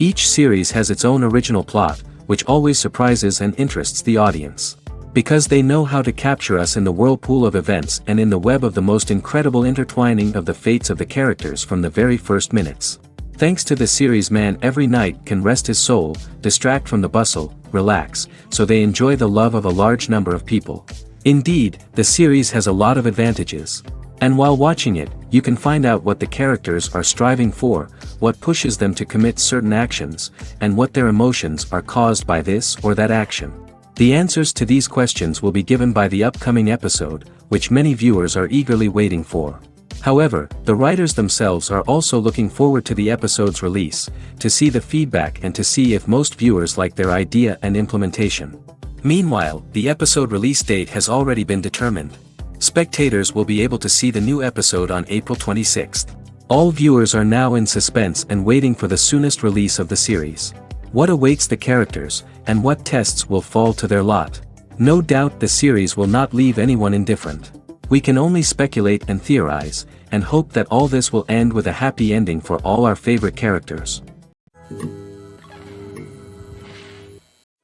Each series has its own original plot, which always surprises and interests the audience. Because they know how to capture us in the whirlpool of events and in the web of the most incredible intertwining of the fates of the characters from the very first minutes. Thanks to the series, man every night can rest his soul, distract from the bustle, relax, so they enjoy the love of a large number of people. Indeed, the series has a lot of advantages. And while watching it, you can find out what the characters are striving for, what pushes them to commit certain actions, and what their emotions are caused by this or that action. The answers to these questions will be given by the upcoming episode, which many viewers are eagerly waiting for. However, the writers themselves are also looking forward to the episode's release, to see the feedback and to see if most viewers like their idea and implementation. Meanwhile, the episode release date has already been determined. Spectators will be able to see the new episode on April 26th. All viewers are now in suspense and waiting for the soonest release of the series. What awaits the characters, and what tests will fall to their lot? No doubt the series will not leave anyone indifferent. We can only speculate and theorize, and hope that all this will end with a happy ending for all our favorite characters.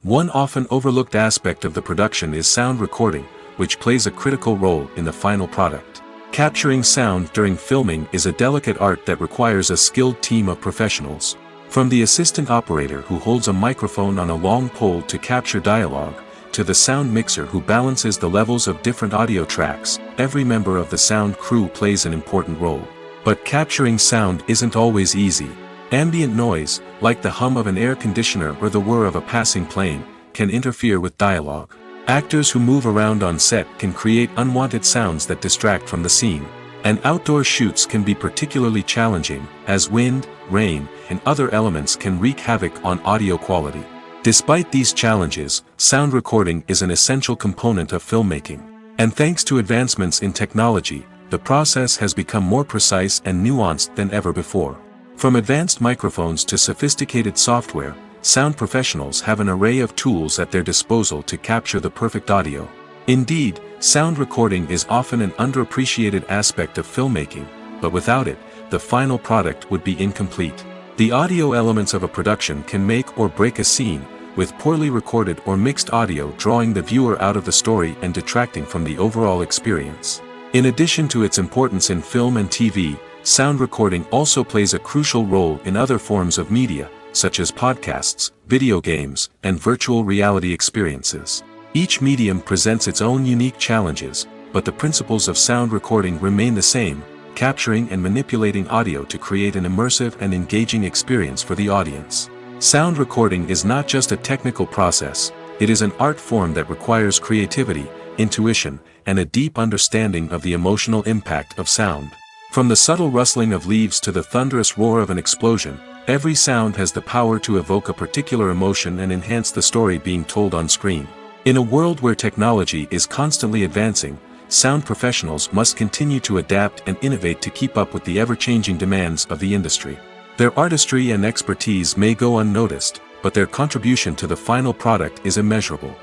One often overlooked aspect of the production is sound recording, which plays a critical role in the final product. Capturing sound during filming is a delicate art that requires a skilled team of professionals. From the assistant operator who holds a microphone on a long pole to capture dialogue, to the sound mixer who balances the levels of different audio tracks, every member of the sound crew plays an important role. But capturing sound isn't always easy. Ambient noise, like the hum of an air conditioner or the whir of a passing plane, can interfere with dialogue. Actors who move around on set can create unwanted sounds that distract from the scene. And outdoor shoots can be particularly challenging, as wind, rain, and other elements can wreak havoc on audio quality. Despite these challenges, sound recording is an essential component of filmmaking. And thanks to advancements in technology, the process has become more precise and nuanced than ever before. From advanced microphones to sophisticated software, sound professionals have an array of tools at their disposal to capture the perfect audio. Indeed, sound recording is often an underappreciated aspect of filmmaking, but without it, the final product would be incomplete. The audio elements of a production can make or break a scene, with poorly recorded or mixed audio drawing the viewer out of the story and detracting from the overall experience. In addition to its importance in film and TV, sound recording also plays a crucial role in other forms of media, such as podcasts, video games, and virtual reality experiences. Each medium presents its own unique challenges, but the principles of sound recording remain the same, capturing and manipulating audio to create an immersive and engaging experience for the audience. Sound recording is not just a technical process, it is an art form that requires creativity, intuition, and a deep understanding of the emotional impact of sound. From the subtle rustling of leaves to the thunderous roar of an explosion, every sound has the power to evoke a particular emotion and enhance the story being told on screen. In a world where technology is constantly advancing, sound professionals must continue to adapt and innovate to keep up with the ever-changing demands of the industry. Their artistry and expertise may go unnoticed, but their contribution to the final product is immeasurable.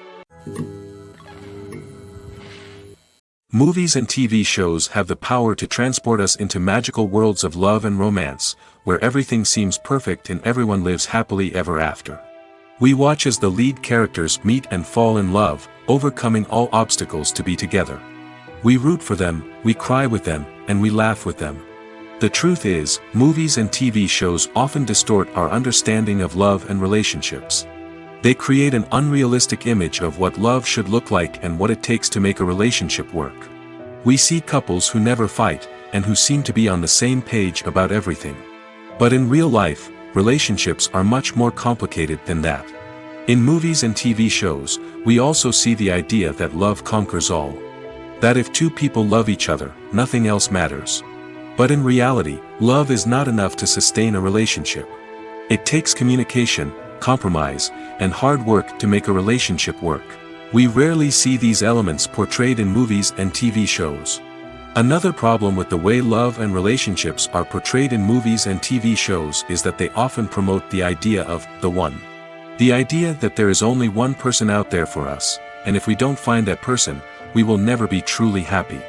Movies and TV shows have the power to transport us into magical worlds of love and romance, where everything seems perfect and everyone lives happily ever after. We watch as the lead characters meet and fall in love, overcoming all obstacles to be together. We root for them, we cry with them, and we laugh with them. The truth is, movies and TV shows often distort our understanding of love and relationships. They create an unrealistic image of what love should look like and what it takes to make a relationship work. We see couples who never fight, and who seem to be on the same page about everything. But in real life, relationships are much more complicated than that. In movies and TV shows, we also see the idea that love conquers all. That if two people love each other, nothing else matters. But in reality, love is not enough to sustain a relationship. It takes communication, compromise, and hard work to make a relationship work. We rarely see these elements portrayed in movies and TV shows. Another problem with the way love and relationships are portrayed in movies and TV shows is that they often promote the idea of the one. The idea that there is only one person out there for us, and if we don't find that person, we will never be truly happy.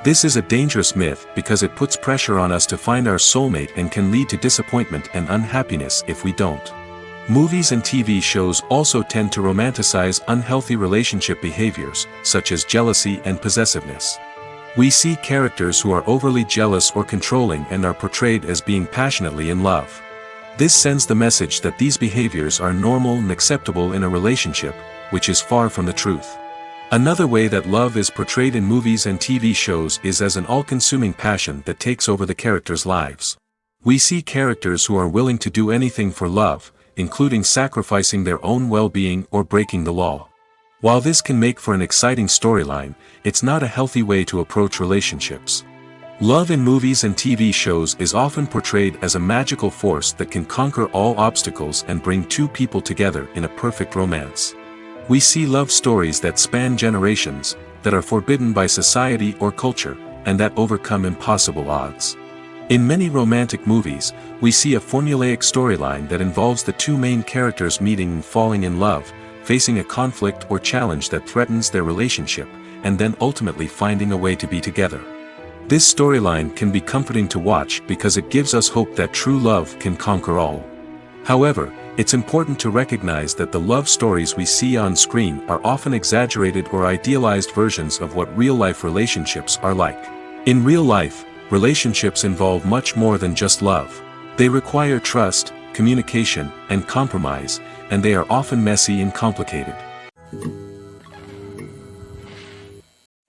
This is a dangerous myth because it puts pressure on us to find our soulmate and can lead to disappointment and unhappiness if we don't. Movies and TV shows also tend to romanticize unhealthy relationship behaviors, such as jealousy and possessiveness. We see characters who are overly jealous or controlling and are portrayed as being passionately in love. This sends the message that these behaviors are normal and acceptable in a relationship, which is far from the truth. Another way that love is portrayed in movies and TV shows is as an all-consuming passion that takes over the characters' lives. We see characters who are willing to do anything for love, including sacrificing their own well-being or breaking the law. While this can make for an exciting storyline, it's not a healthy way to approach relationships. Love in movies and TV shows is often portrayed as a magical force that can conquer all obstacles and bring two people together in a perfect romance. We see love stories that span generations, that are forbidden by society or culture, and that overcome impossible odds. In many romantic movies, we see a formulaic storyline that involves the two main characters meeting and falling in love, facing a conflict or challenge that threatens their relationship, and then ultimately finding a way to be together. This storyline can be comforting to watch because it gives us hope that true love can conquer all. However, it's important to recognize that the love stories we see on screen are often exaggerated or idealized versions of what real-life relationships are like. In real life, relationships involve much more than just love. They require trust, communication, and compromise, and they are often messy and complicated.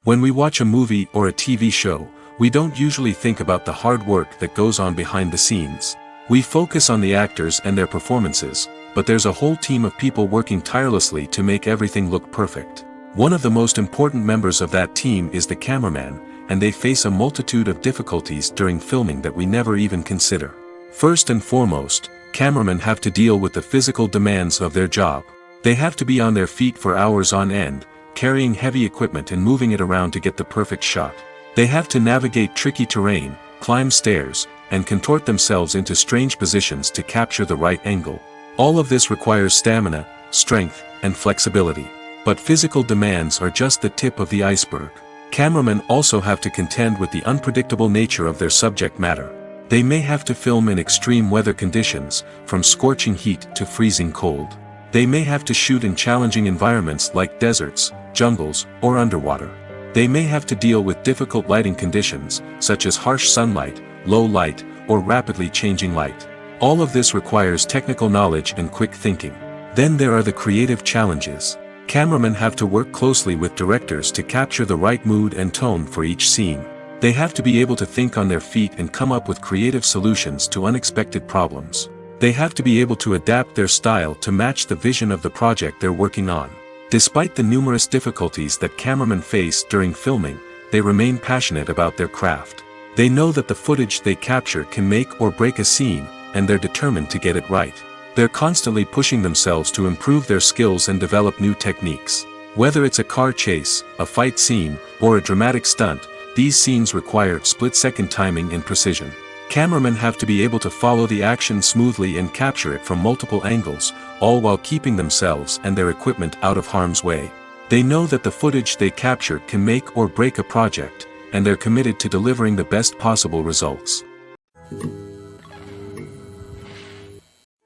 When we watch a movie or a TV show, we don't usually think about the hard work that goes on behind the scenes. We focus on the actors and their performances, but there's a whole team of people working tirelessly to make everything look perfect. One of the most important members of that team is the cameraman, and they face a multitude of difficulties during filming that we never even consider. First and foremost, cameramen have to deal with the physical demands of their job. They have to be on their feet for hours on end, carrying heavy equipment and moving it around to get the perfect shot. They have to navigate tricky terrain, climb stairs, and contort themselves into strange positions to capture the right angle. All of this requires stamina, strength, and flexibility. But physical demands are just the tip of the iceberg. Cameramen also have to contend with the unpredictable nature of their subject matter. They may have to film in extreme weather conditions, from scorching heat to freezing cold. They may have to shoot in challenging environments like deserts, jungles, or underwater. They may have to deal with difficult lighting conditions, such as harsh sunlight, low light, or rapidly changing light. All of this requires technical knowledge and quick thinking. Then there are the creative challenges. Cameramen have to work closely with directors to capture the right mood and tone for each scene. They have to be able to think on their feet and come up with creative solutions to unexpected problems. They have to be able to adapt their style to match the vision of the project they're working on. Despite the numerous difficulties that cameramen face during filming, they remain passionate about their craft. They know that the footage they capture can make or break a scene, and they're determined to get it right. They're constantly pushing themselves to improve their skills and develop new techniques. Whether it's a car chase, a fight scene, or a dramatic stunt, these scenes require split-second timing and precision. Cameramen have to be able to follow the action smoothly and capture it from multiple angles, all while keeping themselves and their equipment out of harm's way. They know that the footage they capture can make or break a project, and they're committed to delivering the best possible results.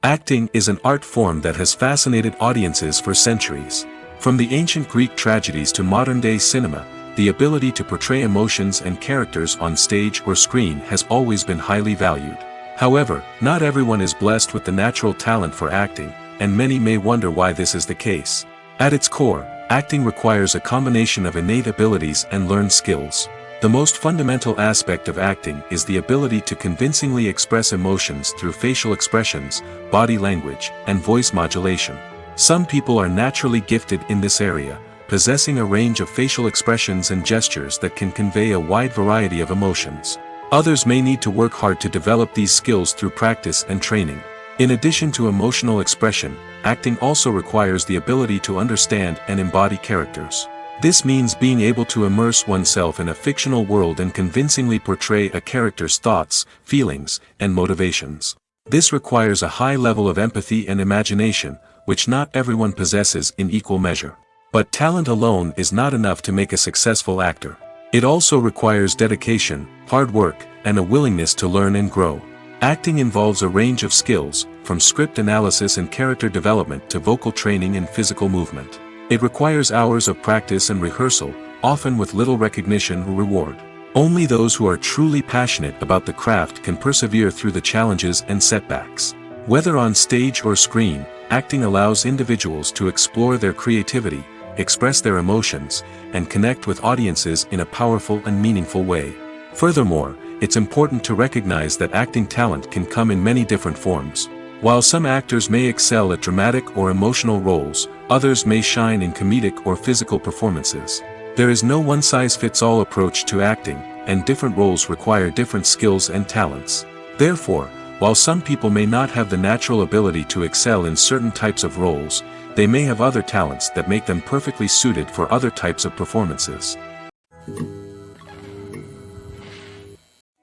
Acting is an art form that has fascinated audiences for centuries. From the ancient Greek tragedies to modern-day cinema, the ability to portray emotions and characters on stage or screen has always been highly valued. However, not everyone is blessed with the natural talent for acting, and many may wonder why this is the case. At its core, acting requires a combination of innate abilities and learned skills. The most fundamental aspect of acting is the ability to convincingly express emotions through facial expressions, body language, and voice modulation. Some people are naturally gifted in this area, possessing a range of facial expressions and gestures that can convey a wide variety of emotions. Others may need to work hard to develop these skills through practice and training. In addition to emotional expression, acting also requires the ability to understand and embody characters. This means being able to immerse oneself in a fictional world and convincingly portray a character's thoughts, feelings, and motivations. This requires a high level of empathy and imagination, which not everyone possesses in equal measure. But talent alone is not enough to make a successful actor. It also requires dedication, hard work, and a willingness to learn and grow. Acting involves a range of skills, from script analysis and character development to vocal training and physical movement. It requires hours of practice and rehearsal, often with little recognition or reward. Only those who are truly passionate about the craft can persevere through the challenges and setbacks. Whether on stage or screen, acting allows individuals to explore their creativity, express their emotions, and connect with audiences in a powerful and meaningful way. Furthermore, it's important to recognize that acting talent can come in many different forms. While some actors may excel at dramatic or emotional roles, others may shine in comedic or physical performances. There is no one-size-fits-all approach to acting, and different roles require different skills and talents. Therefore, while some people may not have the natural ability to excel in certain types of roles, they may have other talents that make them perfectly suited for other types of performances.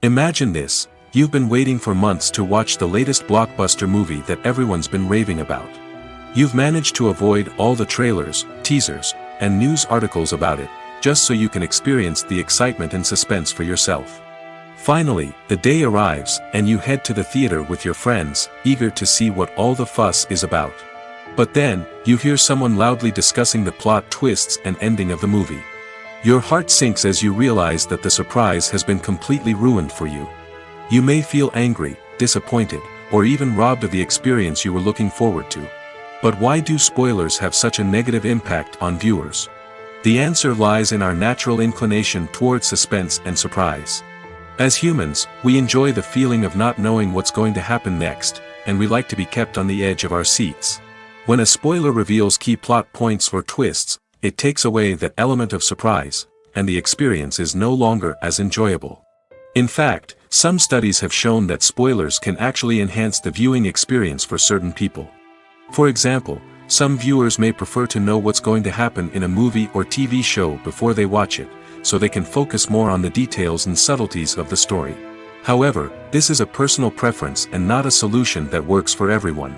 Imagine this: you've been waiting for months to watch the latest blockbuster movie that everyone's been raving about. You've managed to avoid all the trailers, teasers, and news articles about it, just so you can experience the excitement and suspense for yourself. Finally, the day arrives, and you head to the theater with your friends, eager to see what all the fuss is about. But then, you hear someone loudly discussing the plot twists and ending of the movie. Your heart sinks as you realize that the surprise has been completely ruined for you. You may feel angry, disappointed, or even robbed of the experience you were looking forward to. But why do spoilers have such a negative impact on viewers? The answer lies in our natural inclination toward suspense and surprise. As humans, we enjoy the feeling of not knowing what's going to happen next, and we like to be kept on the edge of our seats. When a spoiler reveals key plot points or twists, it takes away that element of surprise, and the experience is no longer as enjoyable. In fact, some studies have shown that spoilers can actually enhance the viewing experience for certain people. For example, some viewers may prefer to know what's going to happen in a movie or TV show before they watch it, so they can focus more on the details and subtleties of the story. However, this is a personal preference and not a solution that works for everyone.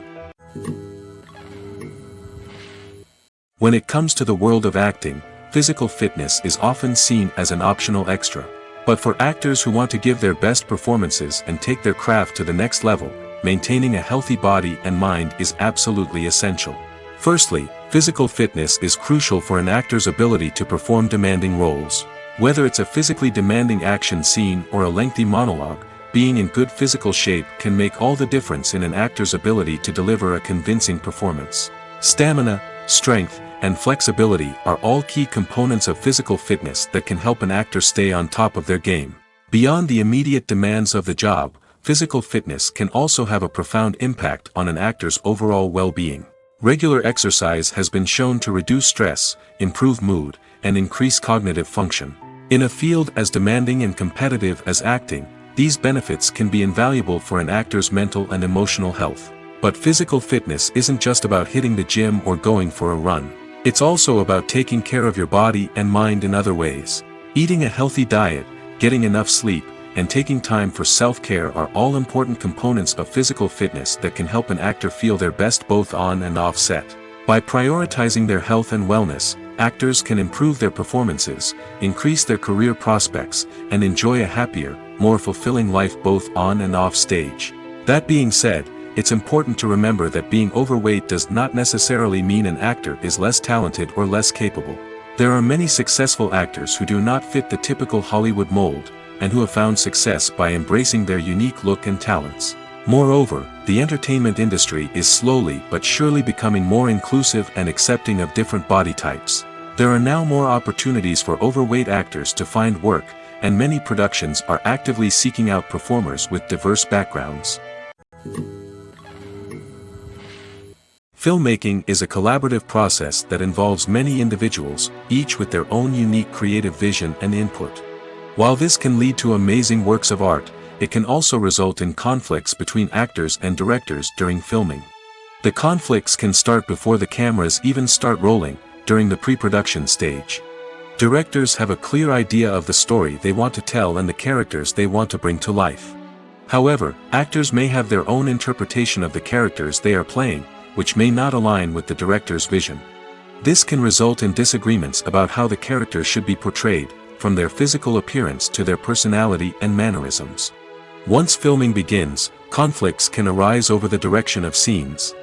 When it comes to the world of acting, physical fitness is often seen as an optional extra. But for actors who want to give their best performances and take their craft to the next level, maintaining a healthy body and mind is absolutely essential. Firstly, physical fitness is crucial for an actor's ability to perform demanding roles. Whether it's a physically demanding action scene or a lengthy monologue, being in good physical shape can make all the difference in an actor's ability to deliver a convincing performance. Stamina, strength, and flexibility are all key components of physical fitness that can help an actor stay on top of their game. Beyond the immediate demands of the job, physical fitness can also have a profound impact on an actor's overall well-being. Regular exercise has been shown to reduce stress, improve mood, and increase cognitive function. In a field as demanding and competitive as acting, these benefits can be invaluable for an actor's mental and emotional health. But physical fitness isn't just about hitting the gym or going for a run. It's also about taking care of your body and mind in other ways. Eating a healthy diet, getting enough sleep, and taking time for self-care are all important components of physical fitness that can help an actor feel their best both on and off set. By prioritizing their health and wellness, actors can improve their performances, increase their career prospects, and enjoy a happier, more fulfilling life both on and off stage. That being said, it's important to remember that being overweight does not necessarily mean an actor is less talented or less capable. There are many successful actors who do not fit the typical Hollywood mold, and who have found success by embracing their unique look and talents. Moreover, the entertainment industry is slowly but surely becoming more inclusive and accepting of different body types. There are now more opportunities for overweight actors to find work, and many productions are actively seeking out performers with diverse backgrounds. Filmmaking is a collaborative process that involves many individuals, each with their own unique creative vision and input. While this can lead to amazing works of art, it can also result in conflicts between actors and directors during filming. The conflicts can start before the cameras even start rolling, during the pre-production stage. Directors have a clear idea of the story they want to tell and the characters they want to bring to life. However, actors may have their own interpretation of the characters they are playing, which may not align with the director's vision. This can result in disagreements about how the characters should be portrayed, from their physical appearance to their personality and mannerisms. Once filming begins, Conflicts can arise over the direction of scenes.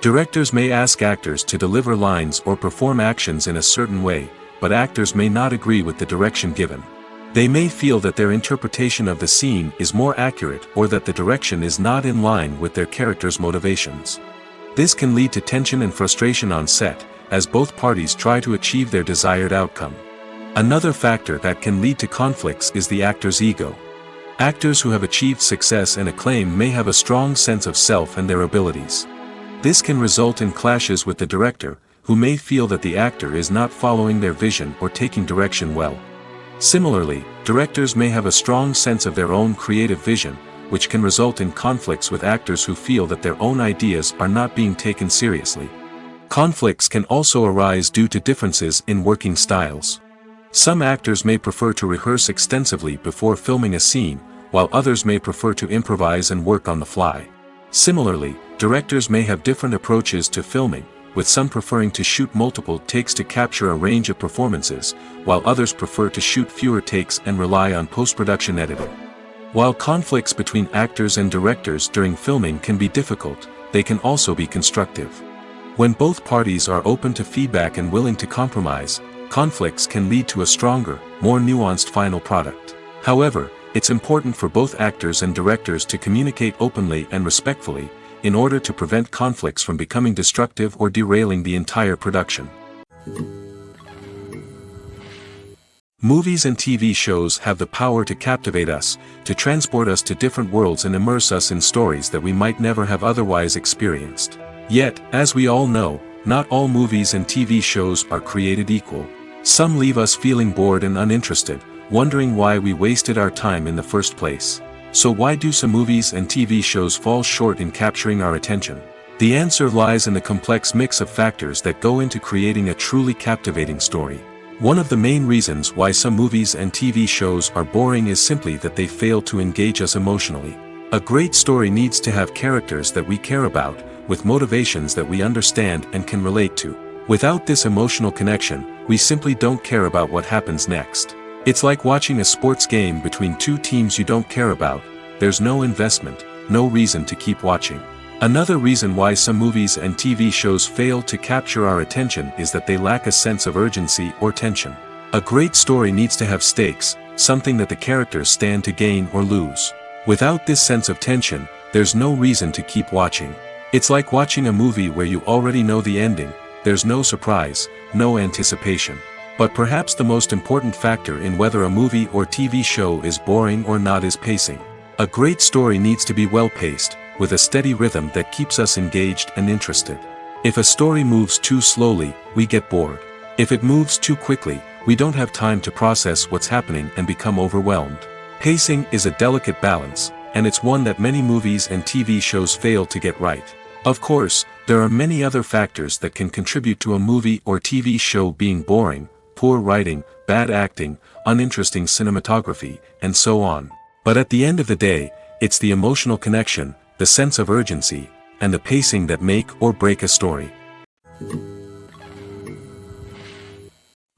Directors may ask actors to deliver lines or perform actions in a certain way, but actors may not agree with the direction given. They may feel that their interpretation of the scene is more accurate or that the direction is not in line with their character's motivations. This can lead to tension and frustration on set, as both parties try to achieve their desired outcome. Another factor that can lead to conflicts is the actor's ego. Actors who have achieved success and acclaim may have a strong sense of self and their abilities. This can result in clashes with the director, who may feel that the actor is not following their vision or taking direction well. Similarly, directors may have a strong sense of their own creative vision, which can result in conflicts with actors who feel that their own ideas are not being taken seriously. Conflicts can also arise due to differences in working styles. Some actors may prefer to rehearse extensively before filming a scene, while others may prefer to improvise and work on the fly. Similarly, directors may have different approaches to filming, with some preferring to shoot multiple takes to capture a range of performances, while others prefer to shoot fewer takes and rely on post-production editing. While conflicts between actors and directors during filming can be difficult, they can also be constructive. When both parties are open to feedback and willing to compromise, conflicts can lead to a stronger, more nuanced final product. However, it's important for both actors and directors to communicate openly and respectfully, in order to prevent conflicts from becoming destructive or derailing the entire production. Movies and TV shows have the power to captivate us, to transport us to different worlds and immerse us in stories that we might never have otherwise experienced. Yet, as we all know, not all movies and TV shows are created equal. Some leave us feeling bored and uninterested, wondering why we wasted our time in the first place. So why do some movies and TV shows fall short in capturing our attention? The answer lies in the complex mix of factors that go into creating a truly captivating story. One of the main reasons why some movies and TV shows are boring is simply that they fail to engage us emotionally. A great story needs to have characters that we care about, with motivations that we understand and can relate to. Without this emotional connection, we simply don't care about what happens next. It's like watching a sports game between two teams you don't care about. There's no investment, no reason to keep watching. Another reason why some movies and TV shows fail to capture our attention is that they lack a sense of urgency or tension. A great story needs to have stakes, something that the characters stand to gain or lose. Without this sense of tension, there's no reason to keep watching. It's like watching a movie where you already know the ending. There's no surprise, no anticipation. But perhaps the most important factor in whether a movie or TV show is boring or not is pacing. A great story needs to be well-paced, with a steady rhythm that keeps us engaged and interested. If a story moves too slowly, we get bored. If it moves too quickly, we don't have time to process what's happening and become overwhelmed. Pacing is a delicate balance, and it's one that many movies and TV shows fail to get right. Of course, there are many other factors that can contribute to a movie or TV show being boring: poor writing, bad acting, uninteresting cinematography, and so on. But at the end of the day, it's the emotional connection, the sense of urgency, and the pacing that make or break a story.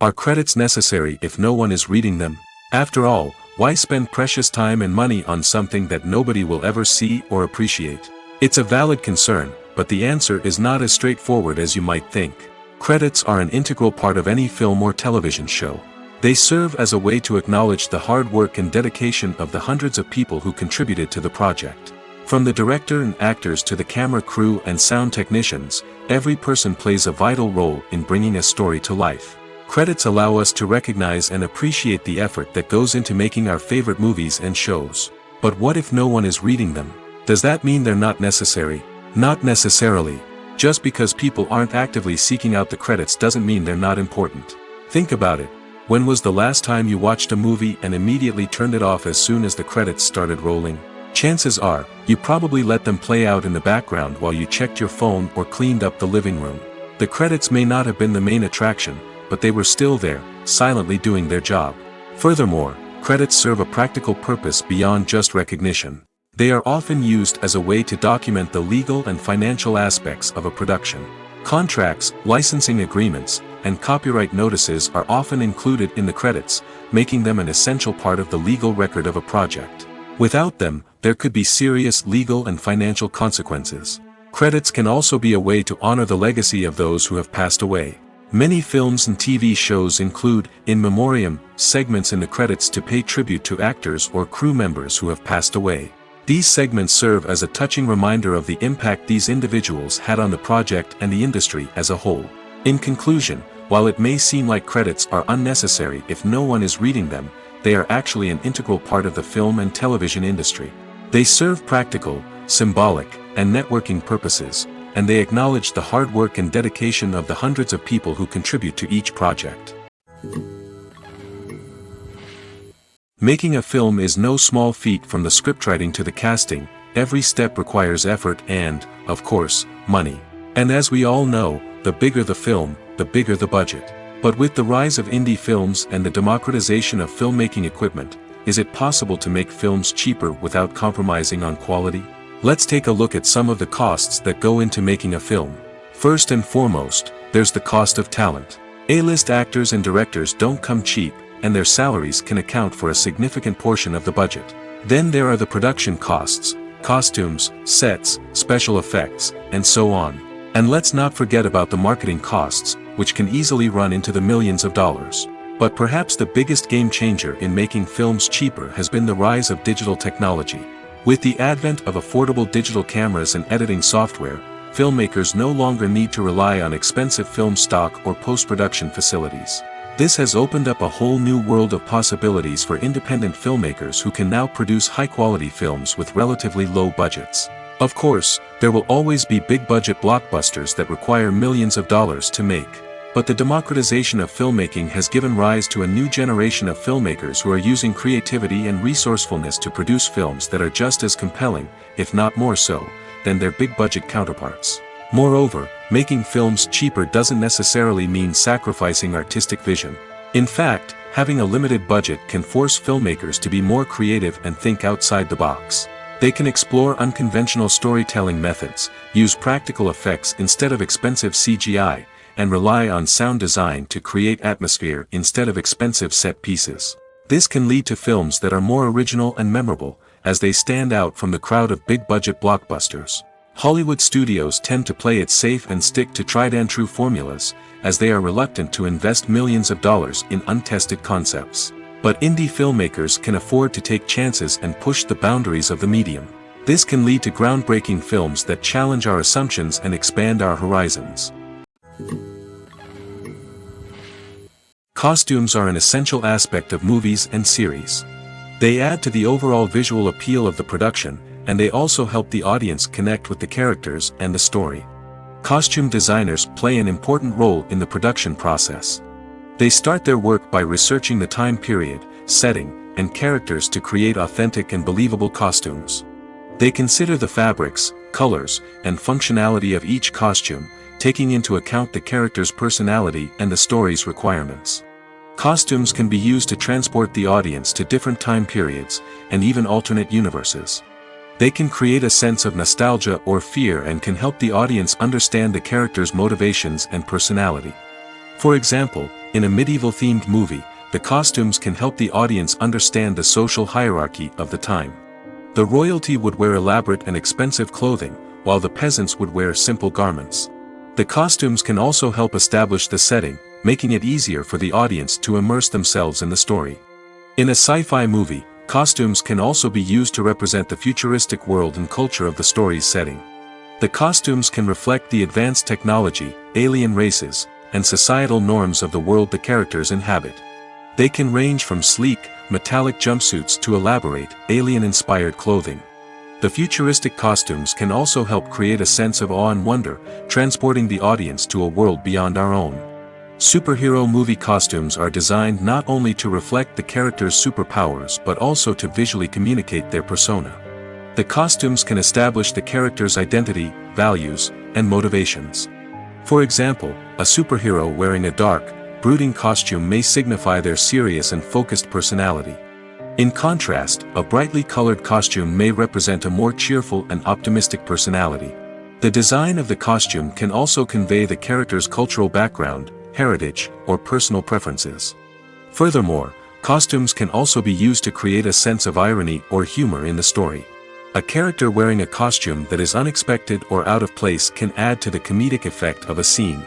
Are credits necessary if no one is reading them? After all, why spend precious time and money on something that nobody will ever see or appreciate? It's a valid concern, but the answer is not as straightforward as you might think. Credits are an integral part of any film or television show. They serve as a way to acknowledge the hard work and dedication of the hundreds of people who contributed to the project. From the director and actors to the camera crew and sound technicians, every person plays a vital role in bringing a story to life. Credits allow us to recognize and appreciate the effort that goes into making our favorite movies and shows. But what if no one is reading them? Does that mean they're not necessary? Not necessarily. Just because people aren't actively seeking out the credits doesn't mean they're not important. Think about it. When was the last time you watched a movie and immediately turned it off as soon as the credits started rolling? Chances are, you probably let them play out in the background while you checked your phone or cleaned up the living room. The credits may not have been the main attraction, but they were still there, silently doing their job. Furthermore, credits serve a practical purpose beyond just recognition. They are often used as a way to document the legal and financial aspects of a production. Contracts, licensing agreements, and copyright notices are often included in the credits, making them an essential part of the legal record of a project. Without them, there could be serious legal and financial consequences. Credits can also be a way to honor the legacy of those who have passed away. Many films and TV shows include, in memoriam, segments in the credits to pay tribute to actors or crew members who have passed away. These segments serve as a touching reminder of the impact these individuals had on the project and the industry as a whole. In conclusion, while it may seem like credits are unnecessary if no one is reading them, they are actually an integral part of the film and television industry. They serve practical, symbolic, and networking purposes, and they acknowledge the hard work and dedication of the hundreds of people who contribute to each project. Making a film is no small feat. From the scriptwriting to the casting, every step requires effort and, of course, money. And as we all know, the bigger the film, the bigger the budget. But with the rise of indie films and the democratization of filmmaking equipment, is it possible to make films cheaper without compromising on quality? Let's take a look at some of the costs that go into making a film. First and foremost, there's the cost of talent. A-list actors and directors don't come cheap, and their salaries can account for a significant portion of the budget. Then there are the production costs, costumes, sets, special effects, and so on. And let's not forget about the marketing costs, which can easily run into the millions of dollars. But perhaps the biggest game changer in making films cheaper has been the rise of digital technology. With the advent of affordable digital cameras and editing software, filmmakers no longer need to rely on expensive film stock or post-production facilities. This has opened up a whole new world of possibilities for independent filmmakers who can now produce high-quality films with relatively low budgets. Of course, there will always be big-budget blockbusters that require millions of dollars to make. But the democratization of filmmaking has given rise to a new generation of filmmakers who are using creativity and resourcefulness to produce films that are just as compelling, if not more so, than their big-budget counterparts. Moreover, making films cheaper doesn't necessarily mean sacrificing artistic vision. In fact, having a limited budget can force filmmakers to be more creative and think outside the box. They can explore unconventional storytelling methods, use practical effects instead of expensive CGI, and rely on sound design to create atmosphere instead of expensive set pieces. This can lead to films that are more original and memorable, as they stand out from the crowd of big-budget blockbusters. Hollywood studios tend to play it safe and stick to tried-and-true formulas, as they are reluctant to invest millions of dollars in untested concepts. But indie filmmakers can afford to take chances and push the boundaries of the medium. This can lead to groundbreaking films that challenge our assumptions and expand our horizons. Costumes are an essential aspect of movies and series. They add to the overall visual appeal of the production, and they also help the audience connect with the characters and the story. Costume designers play an important role in the production process. They start their work by researching the time period, setting, and characters to create authentic and believable costumes. They consider the fabrics, colors, and functionality of each costume, taking into account the character's personality and the story's requirements. Costumes can be used to transport the audience to different time periods, and even alternate universes. They can create a sense of nostalgia or fear and can help the audience understand the character's motivations and personality. For example, in a medieval-themed movie, the costumes can help the audience understand the social hierarchy of the time. The royalty would wear elaborate and expensive clothing, while the peasants would wear simple garments. The costumes can also help establish the setting, making it easier for the audience to immerse themselves in the story. In a sci-fi movie, costumes can also be used to represent the futuristic world and culture of the story's setting. The costumes can reflect the advanced technology, alien races, and societal norms of the world the characters inhabit. They can range from sleek, metallic jumpsuits to elaborate, alien-inspired clothing. The futuristic costumes can also help create a sense of awe and wonder, transporting the audience to a world beyond our own. Superhero movie costumes are designed not only to reflect the character's superpowers but also to visually communicate their persona. The costumes can establish the character's identity, values, and motivations. For example, a superhero wearing a dark, brooding costume may signify their serious and focused personality. In contrast, a brightly colored costume may represent a more cheerful and optimistic personality. The design of the costume can also convey the character's cultural background, heritage, or personal preferences. Furthermore, costumes can also be used to create a sense of irony or humor in the story. A character wearing a costume that is unexpected or out of place can add to the comedic effect of a scene.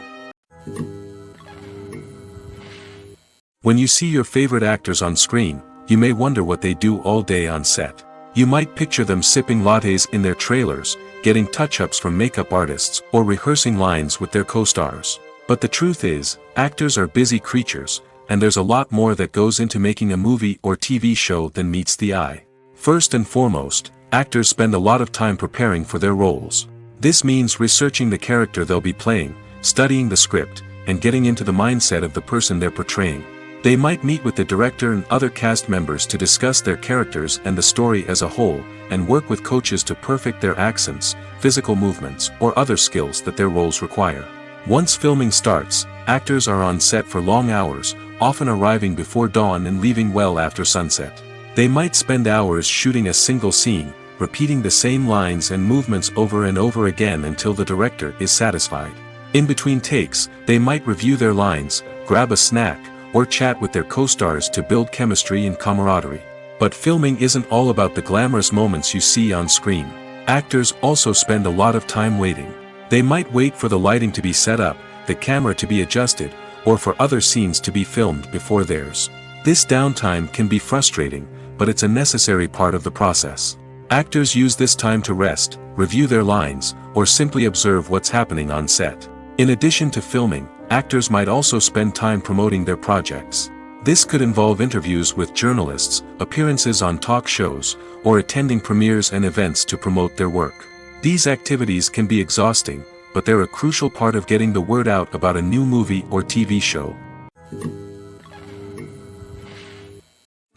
When you see your favorite actors on screen, you may wonder what they do all day on set. You might picture them sipping lattes in their trailers, getting touch-ups from makeup artists, or rehearsing lines with their co-stars. But the truth is, actors are busy creatures, and there's a lot more that goes into making a movie or TV show than meets the eye. First and foremost, actors spend a lot of time preparing for their roles. This means researching the character they'll be playing, studying the script, and getting into the mindset of the person they're portraying. They might meet with the director and other cast members to discuss their characters and the story as a whole, and work with coaches to perfect their accents, physical movements, or other skills that their roles require. Once filming starts, actors are on set for long hours, often arriving before dawn and leaving well after sunset. They might spend hours shooting a single scene, repeating the same lines and movements over and over again until the director is satisfied. In between takes, they might review their lines, grab a snack, or chat with their co-stars to build chemistry and camaraderie. But filming isn't all about the glamorous moments you see on screen. Actors also spend a lot of time waiting. They might wait for the lighting to be set up, the camera to be adjusted, or for other scenes to be filmed before theirs. This downtime can be frustrating, but it's a necessary part of the process. Actors use this time to rest, review their lines, or simply observe what's happening on set. In addition to filming, actors might also spend time promoting their projects. This could involve interviews with journalists, appearances on talk shows, or attending premieres and events to promote their work. These activities can be exhausting, but they're a crucial part of getting the word out about a new movie or TV show.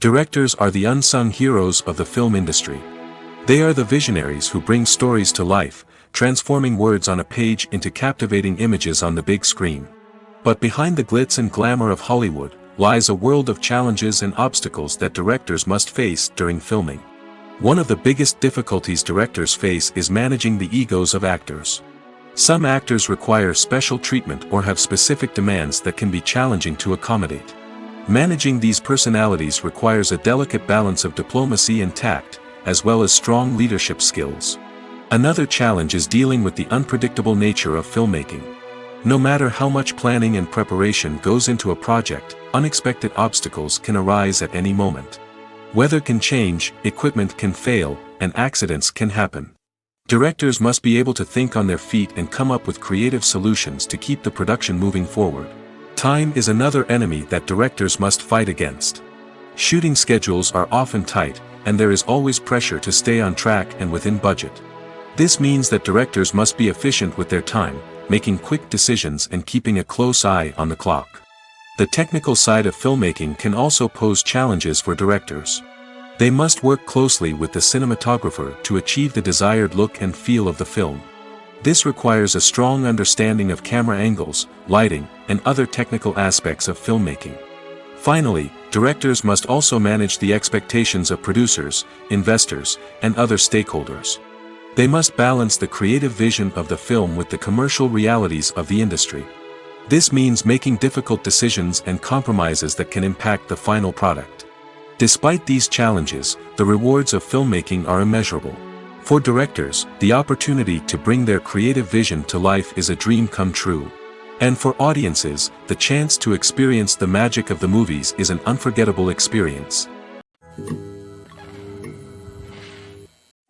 Directors are the unsung heroes of the film industry. They are the visionaries who bring stories to life, transforming words on a page into captivating images on the big screen. But behind the glitz and glamour of Hollywood, lies a world of challenges and obstacles that directors must face during filming. One of the biggest difficulties directors face is managing the egos of actors. Some actors require special treatment or have specific demands that can be challenging to accommodate. Managing these personalities requires a delicate balance of diplomacy and tact, as well as strong leadership skills. Another challenge is dealing with the unpredictable nature of filmmaking. No matter how much planning and preparation goes into a project, unexpected obstacles can arise at any moment. Weather can change, equipment can fail, and accidents can happen. Directors must be able to think on their feet and come up with creative solutions to keep the production moving forward. Time is another enemy that directors must fight against. Shooting schedules are often tight, and there is always pressure to stay on track and within budget. This means that directors must be efficient with their time, making quick decisions and keeping a close eye on the clock. The technical side of filmmaking can also pose challenges for directors. They must work closely with the cinematographer to achieve the desired look and feel of the film. This requires a strong understanding of camera angles, lighting, and other technical aspects of filmmaking. Finally, directors must also manage the expectations of producers, investors, and other stakeholders. They must balance the creative vision of the film with the commercial realities of the industry. This means making difficult decisions and compromises that can impact the final product. Despite these challenges, the rewards of filmmaking are immeasurable. For directors, the opportunity to bring their creative vision to life is a dream come true. And for audiences, the chance to experience the magic of the movies is an unforgettable experience.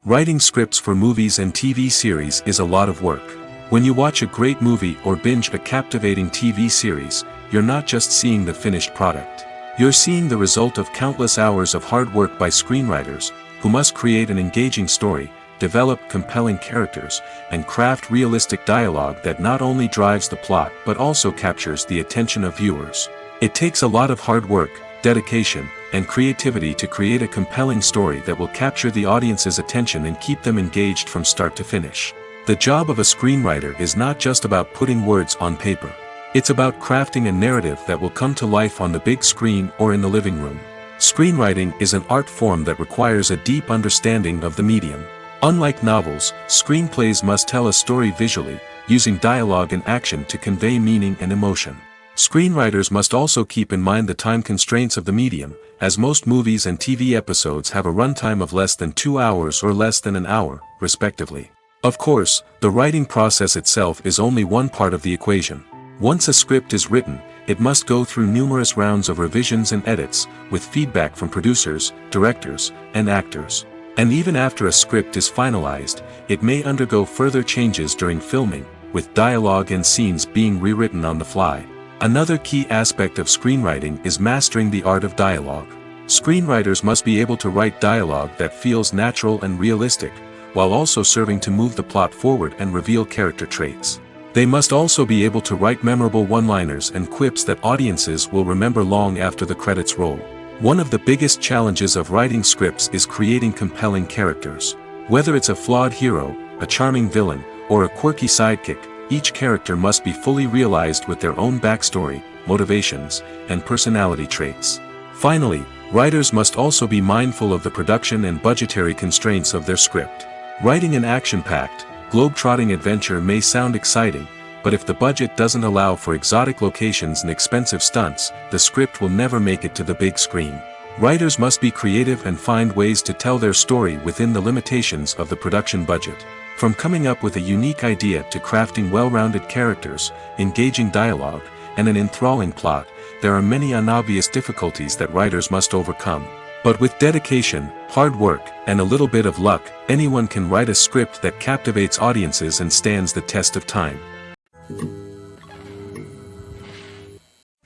Writing scripts for movies and TV series is a lot of work. When you watch a great movie or binge a captivating TV series, you're not just seeing the finished product. You're seeing the result of countless hours of hard work by screenwriters, who must create an engaging story, develop compelling characters, and craft realistic dialogue that not only drives the plot but also captures the attention of viewers. It takes a lot of hard work, dedication, and creativity to create a compelling story that will capture the audience's attention and keep them engaged from start to finish. The job of a screenwriter is not just about putting words on paper. It's about crafting a narrative that will come to life on the big screen or in the living room. Screenwriting is an art form that requires a deep understanding of the medium. Unlike novels, screenplays must tell a story visually, using dialogue and action to convey meaning and emotion. Screenwriters must also keep in mind the time constraints of the medium, as most movies and TV episodes have a runtime of less than 2 hours or less than an hour, respectively. Of course, the writing process itself is only one part of the equation. Once a script is written, it must go through numerous rounds of revisions and edits, with feedback from producers, directors, and actors. And even after a script is finalized, it may undergo further changes during filming, with dialogue and scenes being rewritten on the fly. Another key aspect of screenwriting is mastering the art of dialogue. Screenwriters must be able to write dialogue that feels natural and realistic, while also serving to move the plot forward and reveal character traits. They must also be able to write memorable one-liners and quips that audiences will remember long after the credits roll. One of the biggest challenges of writing scripts is creating compelling characters. Whether it's a flawed hero, a charming villain, or a quirky sidekick, each character must be fully realized with their own backstory, motivations, and personality traits. Finally, writers must also be mindful of the production and budgetary constraints of their script. Writing an action-packed, globe-trotting adventure may sound exciting, but if the budget doesn't allow for exotic locations and expensive stunts, the script will never make it to the big screen. Writers must be creative and find ways to tell their story within the limitations of the production budget. From coming up with a unique idea to crafting well-rounded characters, engaging dialogue, and an enthralling plot, there are many unobvious difficulties that writers must overcome. But with dedication, hard work, and a little bit of luck, anyone can write a script that captivates audiences and stands the test of time.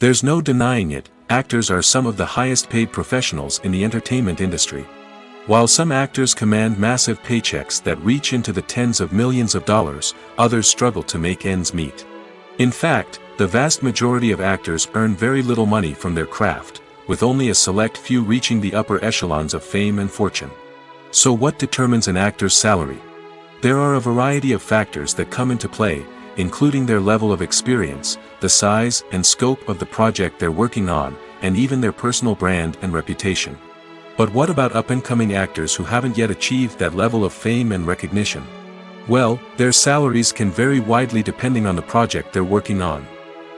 There's no denying it, actors are some of the highest-paid professionals in the entertainment industry. While some actors command massive paychecks that reach into the tens of millions of dollars, others struggle to make ends meet. In fact, the vast majority of actors earn very little money from their craft, with only a select few reaching the upper echelons of fame and fortune. So what determines an actor's salary? There are a variety of factors that come into play, including their level of experience, the size and scope of the project they're working on, and even their personal brand and reputation. But what about up-and-coming actors who haven't yet achieved that level of fame and recognition? Well, their salaries can vary widely depending on the project they're working on.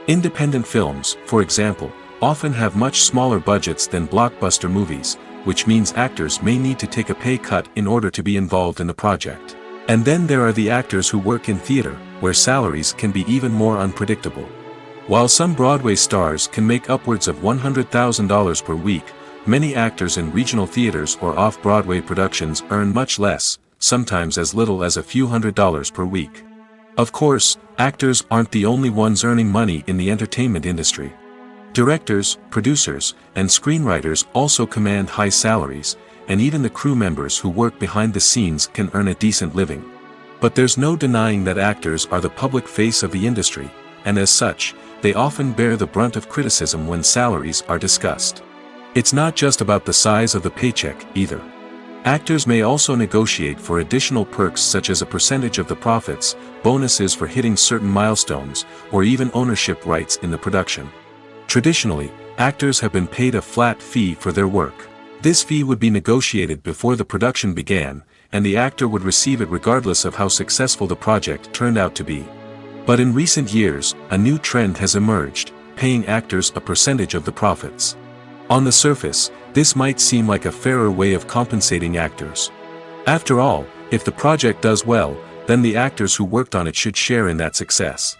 Independent films, for example, often have much smaller budgets than blockbuster movies, which means actors may need to take a pay cut in order to be involved in the project. And then there are the actors who work in theater, where salaries can be even more unpredictable. While some Broadway stars can make upwards of $100,000 per week, many actors in regional theaters or off-Broadway productions earn much less, sometimes as little as a few $100s per week. Of course, actors aren't the only ones earning money in the entertainment industry. Directors, producers, and screenwriters also command high salaries, and even the crew members who work behind the scenes can earn a decent living. But there's no denying that actors are the public face of the industry, and as such, they often bear the brunt of criticism when salaries are discussed. It's not just about the size of the paycheck, either. Actors may also negotiate for additional perks such as a percentage of the profits, bonuses for hitting certain milestones, or even ownership rights in the production. Traditionally, actors have been paid a flat fee for their work. This fee would be negotiated before the production began, and the actor would receive it regardless of how successful the project turned out to be. But in recent years, a new trend has emerged, paying actors a percentage of the profits. On the surface, this might seem like a fairer way of compensating actors. After all, if the project does well, then the actors who worked on it should share in that success.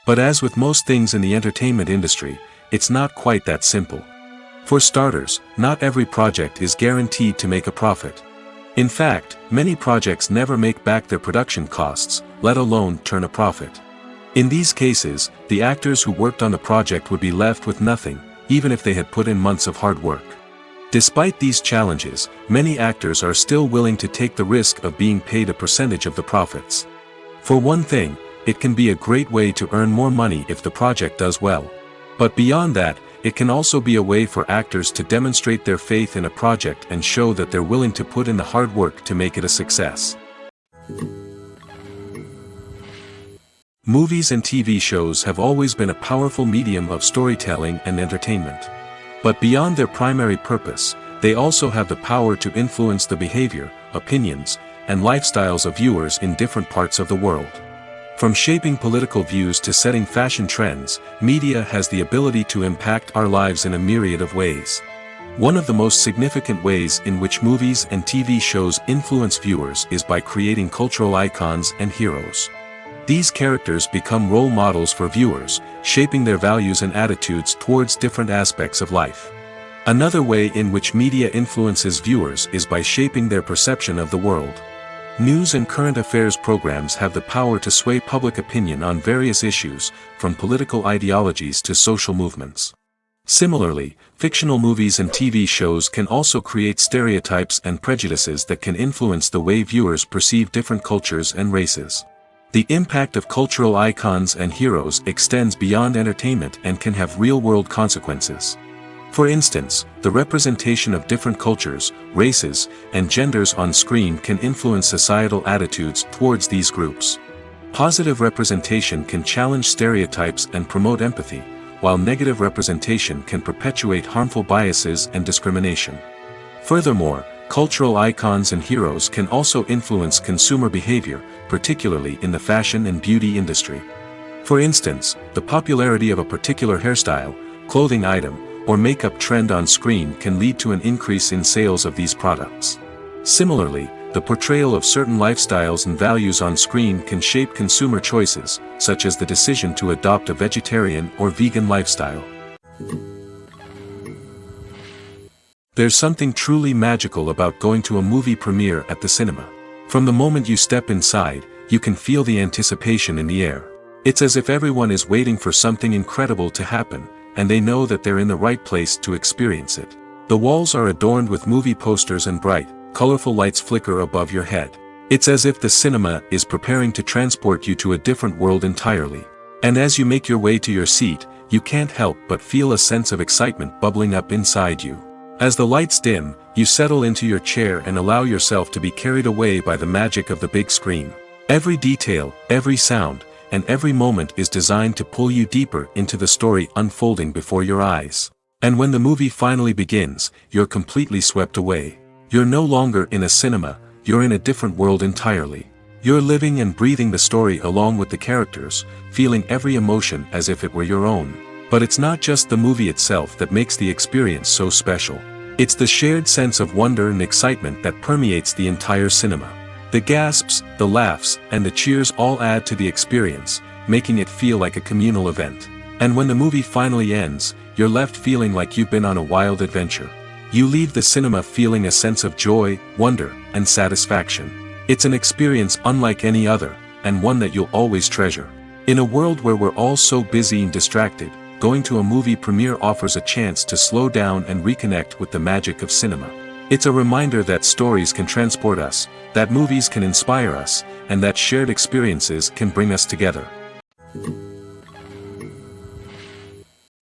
But as with most things in the entertainment industry, it's not quite that simple. For starters, not every project is guaranteed to make a profit. In fact, many projects never make back their production costs, let alone turn a profit. In these cases, the actors who worked on the project would be left with nothing, even if they had put in months of hard work. Despite these challenges, many actors are still willing to take the risk of being paid a percentage of the profits. For one thing, it can be a great way to earn more money if the project does well. But beyond that, it can also be a way for actors to demonstrate their faith in a project and show that they're willing to put in the hard work to make it a success. Movies and TV shows have always been a powerful medium of storytelling and entertainment. But beyond their primary purpose, they also have the power to influence the behavior, opinions, and lifestyles of viewers in different parts of the world. From shaping political views to setting fashion trends, media has the ability to impact our lives in a myriad of ways. One of the most significant ways in which movies and TV shows influence viewers is by creating cultural icons and heroes. These characters become role models for viewers, shaping their values and attitudes towards different aspects of life. Another way in which media influences viewers is by shaping their perception of the world. News and current affairs programs have the power to sway public opinion on various issues, from political ideologies to social movements. Similarly, fictional movies and TV shows can also create stereotypes and prejudices that can influence the way viewers perceive different cultures and races. The impact of cultural icons and heroes extends beyond entertainment and can have real-world consequences. For instance, the representation of different cultures, races, and genders on screen can influence societal attitudes towards these groups. Positive representation can challenge stereotypes and promote empathy, while negative representation can perpetuate harmful biases and discrimination. Furthermore, cultural icons and heroes can also influence consumer behavior, particularly in the fashion and beauty industry. For instance, the popularity of a particular hairstyle, clothing item, or makeup trend on screen can lead to an increase in sales of these products. Similarly, the portrayal of certain lifestyles and values on screen can shape consumer choices, such as the decision to adopt a vegetarian or vegan lifestyle. There's something truly magical about going to a movie premiere at the cinema. From the moment you step inside, you can feel the anticipation in the air. It's as if everyone is waiting for something incredible to happen, and they know that they're in the right place to experience it. The walls are adorned with movie posters and bright, colorful lights flicker above your head. It's as if the cinema is preparing to transport you to a different world entirely. And as you make your way to your seat, you can't help but feel a sense of excitement bubbling up inside you. As the lights dim, you settle into your chair and allow yourself to be carried away by the magic of the big screen. Every detail, every sound, and every moment is designed to pull you deeper into the story unfolding before your eyes. And when the movie finally begins, you're completely swept away. You're no longer in a cinema, you're in a different world entirely. You're living and breathing the story along with the characters, feeling every emotion as if it were your own. But it's not just the movie itself that makes the experience so special. It's the shared sense of wonder and excitement that permeates the entire cinema. The gasps, the laughs, and the cheers all add to the experience, making it feel like a communal event. And when the movie finally ends, you're left feeling like you've been on a wild adventure. You leave the cinema feeling a sense of joy, wonder, and satisfaction. It's an experience unlike any other, and one that you'll always treasure. In a world where we're all so busy and distracted, going to a movie premiere offers a chance to slow down and reconnect with the magic of cinema. It's a reminder that stories can transport us, that movies can inspire us, and that shared experiences can bring us together.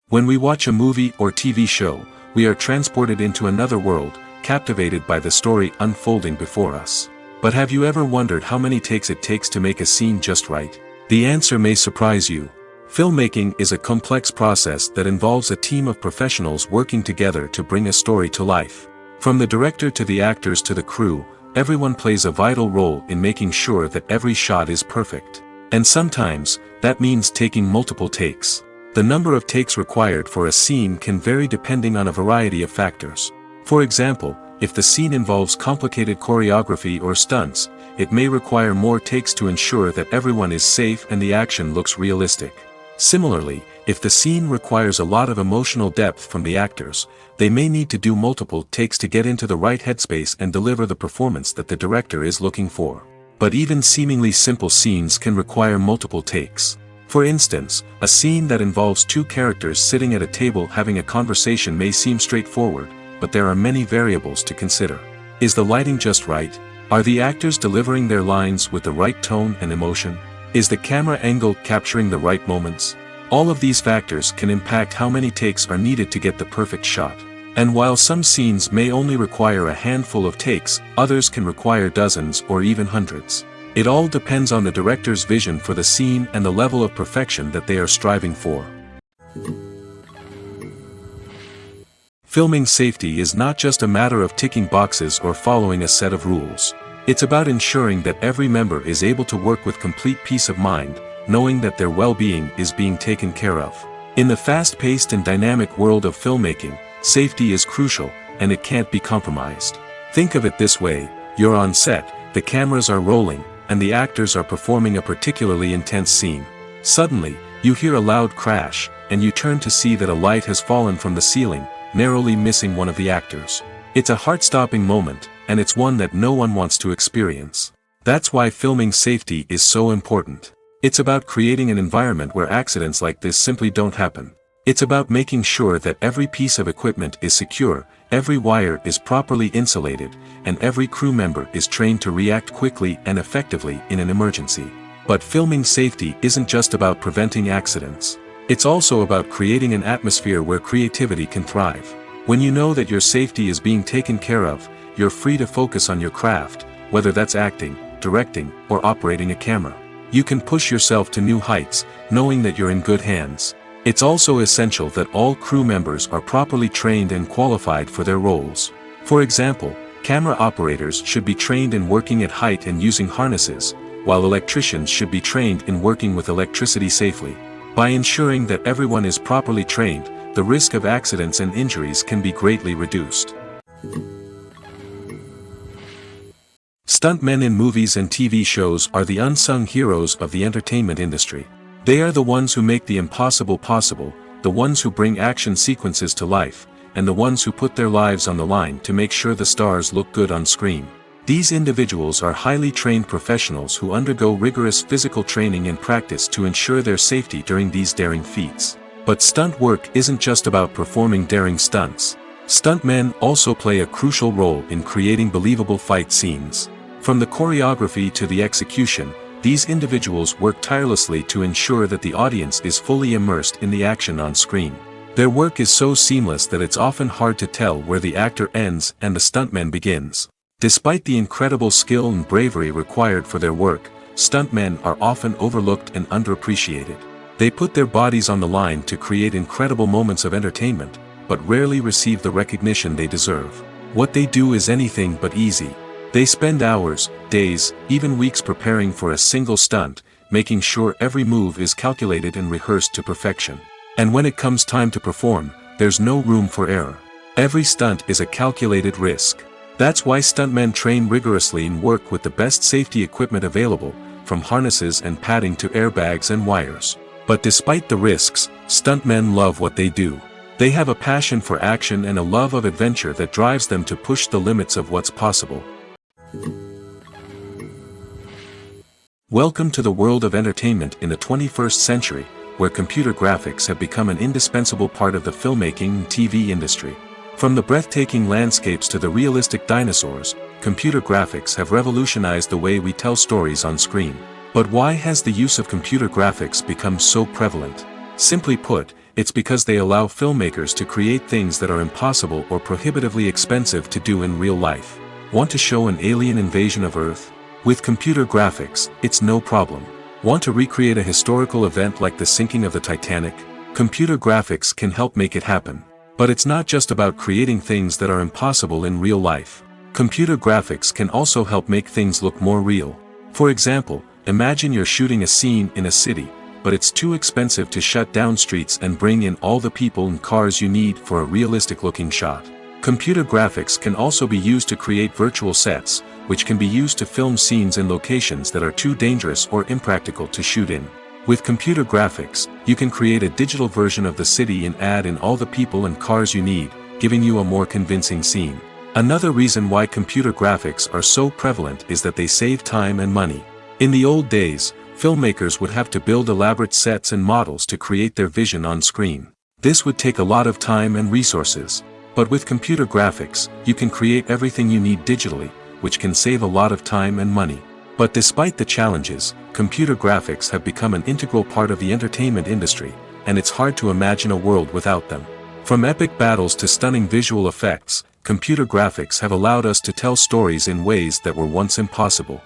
When we watch a movie or TV show, we are transported into another world, captivated by the story unfolding before us. But have you ever wondered how many takes it takes to make a scene just right? The answer may surprise you. Filmmaking is a complex process that involves a team of professionals working together to bring a story to life. From the director to the actors to the crew, everyone plays a vital role in making sure that every shot is perfect. And sometimes, that means taking multiple takes. The number of takes required for a scene can vary depending on a variety of factors. For example, if the scene involves complicated choreography or stunts, it may require more takes to ensure that everyone is safe and the action looks realistic. Similarly, if the scene requires a lot of emotional depth from the actors, they may need to do multiple takes to get into the right headspace and deliver the performance that the director is looking for. But even seemingly simple scenes can require multiple takes. For instance, a scene that involves two characters sitting at a table having a conversation may seem straightforward, but there are many variables to consider. Is the lighting just right? Are the actors delivering their lines with the right tone and emotion? Is the camera angle capturing the right moments? All of these factors can impact how many takes are needed to get the perfect shot. And while some scenes may only require a handful of takes, others can require dozens or even hundreds. It all depends on the director's vision for the scene and the level of perfection that they are striving for. Filming safety is not just a matter of ticking boxes or following a set of rules. It's about ensuring that every member is able to work with complete peace of mind, knowing that their well-being is being taken care of. In the fast-paced and dynamic world of filmmaking, safety is crucial, and it can't be compromised. Think of it this way: you're on set, the cameras are rolling, and the actors are performing a particularly intense scene. Suddenly, you hear a loud crash, and you turn to see that a light has fallen from the ceiling, narrowly missing one of the actors. It's a heart-stopping moment, and it's one that no one wants to experience. That's why filming safety is so important. It's about creating an environment where accidents like this simply don't happen. It's about making sure that every piece of equipment is secure, every wire is properly insulated, and every crew member is trained to react quickly and effectively in an emergency. But filming safety isn't just about preventing accidents. It's also about creating an atmosphere where creativity can thrive. When you know that your safety is being taken care of, you're free to focus on your craft, whether that's acting, directing, or operating a camera. You can push yourself to new heights, knowing that you're in good hands. It's also essential that all crew members are properly trained and qualified for their roles. For example, camera operators should be trained in working at height and using harnesses, while electricians should be trained in working with electricity safely. By ensuring that everyone is properly trained, the risk of accidents and injuries can be greatly reduced. Stuntmen in movies and TV shows are the unsung heroes of the entertainment industry. They are the ones who make the impossible possible, the ones who bring action sequences to life, and the ones who put their lives on the line to make sure the stars look good on screen. These individuals are highly trained professionals who undergo rigorous physical training and practice to ensure their safety during these daring feats. But stunt work isn't just about performing daring stunts. Stuntmen also play a crucial role in creating believable fight scenes. From the choreography to the execution, these individuals work tirelessly to ensure that the audience is fully immersed in the action on screen. Their work is so seamless that it's often hard to tell where the actor ends and the stuntman begins. Despite the incredible skill and bravery required for their work, stuntmen are often overlooked and underappreciated. They put their bodies on the line to create incredible moments of entertainment, but rarely receive the recognition they deserve. What they do is anything but easy. They spend hours, days, even weeks preparing for a single stunt, making sure every move is calculated and rehearsed to perfection. And when it comes time to perform, there's no room for error. Every stunt is a calculated risk. That's why stuntmen train rigorously and work with the best safety equipment available, from harnesses and padding to airbags and wires. But despite the risks, stuntmen love what they do. They have a passion for action and a love of adventure that drives them to push the limits of what's possible. Welcome to the world of entertainment in the 21st century, where computer graphics have become an indispensable part of the filmmaking and TV industry. From the breathtaking landscapes to the realistic dinosaurs, computer graphics have revolutionized the way we tell stories on screen. But why has the use of computer graphics become so prevalent? Simply put, it's because they allow filmmakers to create things that are impossible or prohibitively expensive to do in real life. Want to show an alien invasion of Earth? With computer graphics, it's no problem. Want to recreate a historical event like the sinking of the Titanic? Computer graphics can help make it happen. But it's not just about creating things that are impossible in real life. Computer graphics can also help make things look more real. For example, imagine you're shooting a scene in a city, but it's too expensive to shut down streets and bring in all the people and cars you need for a realistic-looking shot. Computer graphics can also be used to create virtual sets, which can be used to film scenes in locations that are too dangerous or impractical to shoot in. With computer graphics, you can create a digital version of the city and add in all the people and cars you need, giving you a more convincing scene. Another reason why computer graphics are so prevalent is that they save time and money. In the old days, filmmakers would have to build elaborate sets and models to create their vision on screen. This would take a lot of time and resources. But with computer graphics, you can create everything you need digitally, which can save a lot of time and money. But despite the challenges, computer graphics have become an integral part of the entertainment industry, and it's hard to imagine a world without them. From epic battles to stunning visual effects, computer graphics have allowed us to tell stories in ways that were once impossible.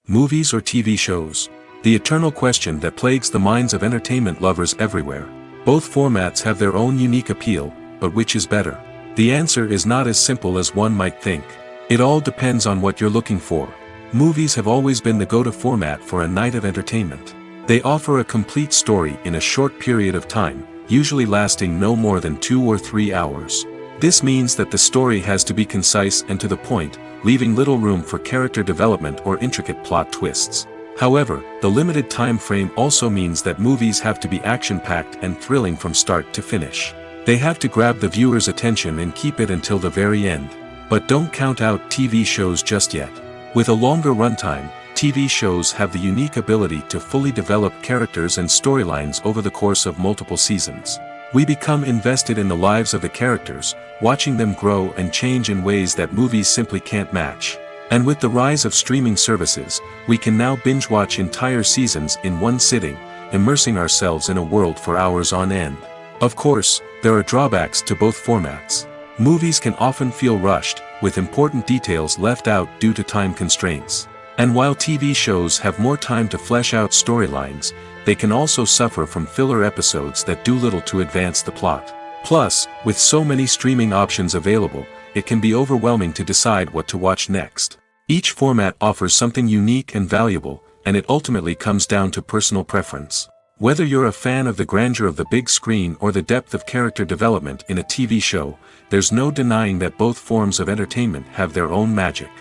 Movies or TV shows? The eternal question that plagues the minds of entertainment lovers everywhere. Both formats have their own unique appeal, but which is better? The answer is not as simple as one might think. It all depends on what you're looking for. Movies have always been the go-to format for a night of entertainment. They offer a complete story in a short period of time, usually lasting no more than 2 or 3 hours. This means that the story has to be concise and to the point, leaving little room for character development or intricate plot twists. However, the limited time frame also means that movies have to be action-packed and thrilling from start to finish. They have to grab the viewer's attention and keep it until the very end. But don't count out TV shows just yet. With a longer runtime, TV shows have the unique ability to fully develop characters and storylines over the course of multiple seasons. We become invested in the lives of the characters, watching them grow and change in ways that movies simply can't match. And with the rise of streaming services, we can now binge-watch entire seasons in one sitting, immersing ourselves in a world for hours on end. Of course, there are drawbacks to both formats. Movies can often feel rushed, with important details left out due to time constraints. And while TV shows have more time to flesh out storylines, they can also suffer from filler episodes that do little to advance the plot. Plus, with so many streaming options available, it can be overwhelming to decide what to watch next. Each format offers something unique and valuable, and it ultimately comes down to personal preference. Whether you're a fan of the grandeur of the big screen or the depth of character development in a TV show, there's no denying that both forms of entertainment have their own magic.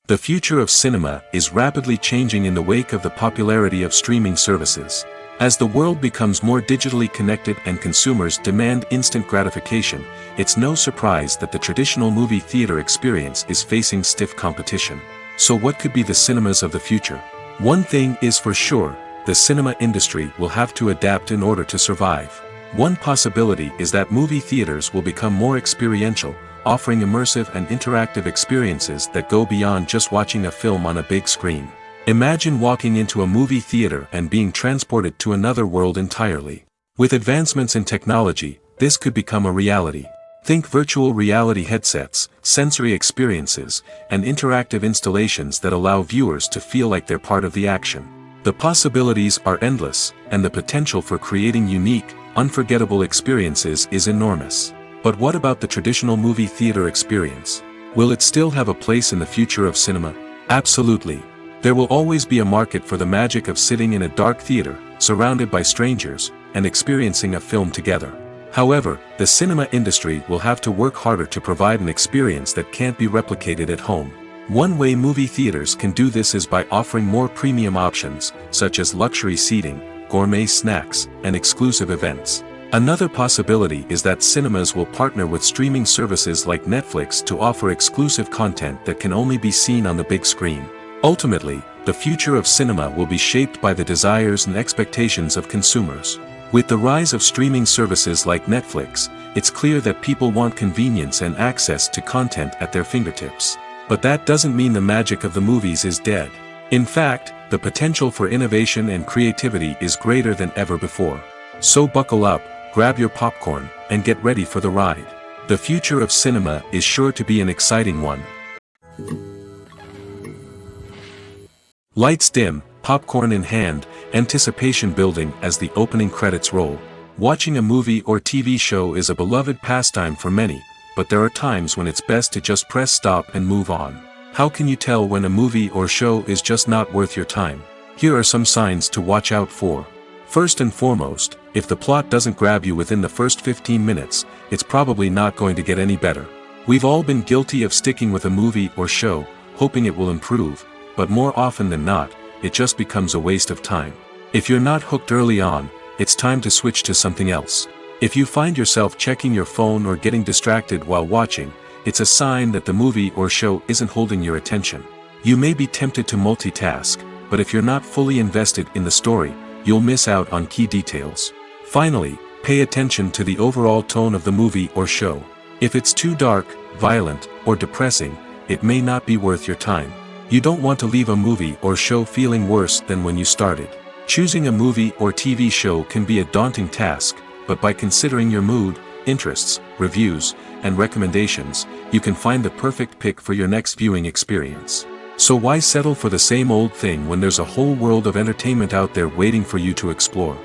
The future of cinema is rapidly changing in the wake of the popularity of streaming services. As the world becomes more digitally connected and consumers demand instant gratification, it's no surprise that the traditional movie theater experience is facing stiff competition. So what could be the cinemas of the future? One thing is for sure, the cinema industry will have to adapt in order to survive. One possibility is that movie theaters will become more experiential, offering immersive and interactive experiences that go beyond just watching a film on a big screen. Imagine walking into a movie theater and being transported to another world entirely. With advancements in technology, this could become a reality. Think virtual reality headsets, sensory experiences, and interactive installations that allow viewers to feel like they're part of the action. The possibilities are endless, and the potential for creating unique, unforgettable experiences is enormous. But what about the traditional movie theater experience? Will it still have a place in the future of cinema? Absolutely. There will always be a market for the magic of sitting in a dark theater, surrounded by strangers, and experiencing a film together. However, the cinema industry will have to work harder to provide an experience that can't be replicated at home. One way movie theaters can do this is by offering more premium options, such as luxury seating, gourmet snacks, and exclusive events. Another possibility is that cinemas will partner with streaming services like Netflix to offer exclusive content that can only be seen on the big screen. Ultimately, the future of cinema will be shaped by the desires and expectations of consumers. With the rise of streaming services like Netflix, it's clear that people want convenience and access to content at their fingertips. But that doesn't mean the magic of the movies is dead. In fact, the potential for innovation and creativity is greater than ever before. So buckle up, grab your popcorn, and get ready for the ride. The future of cinema is sure to be an exciting one. Lights dim, popcorn in hand, anticipation building as the opening credits roll. Watching a movie or TV show is a beloved pastime for many, but there are times when it's best to just press stop and move on. How can you tell when a movie or show is just not worth your time? Here are some signs to watch out for. First and foremost, if the plot doesn't grab you within the first 15 minutes, it's probably not going to get any better. We've all been guilty of sticking with a movie or show, hoping it will improve, but more often than not, it just becomes a waste of time. If you're not hooked early on, it's time to switch to something else. If you find yourself checking your phone or getting distracted while watching, it's a sign that the movie or show isn't holding your attention. You may be tempted to multitask, but if you're not fully invested in the story, you'll miss out on key details. Finally, pay attention to the overall tone of the movie or show. If it's too dark, violent, or depressing, it may not be worth your time. You don't want to leave a movie or show feeling worse than when you started. Choosing a movie or TV show can be a daunting task, but by considering your mood, interests, reviews, and recommendations, you can find the perfect pick for your next viewing experience. So why settle for the same old thing when there's a whole world of entertainment out there waiting for you to explore?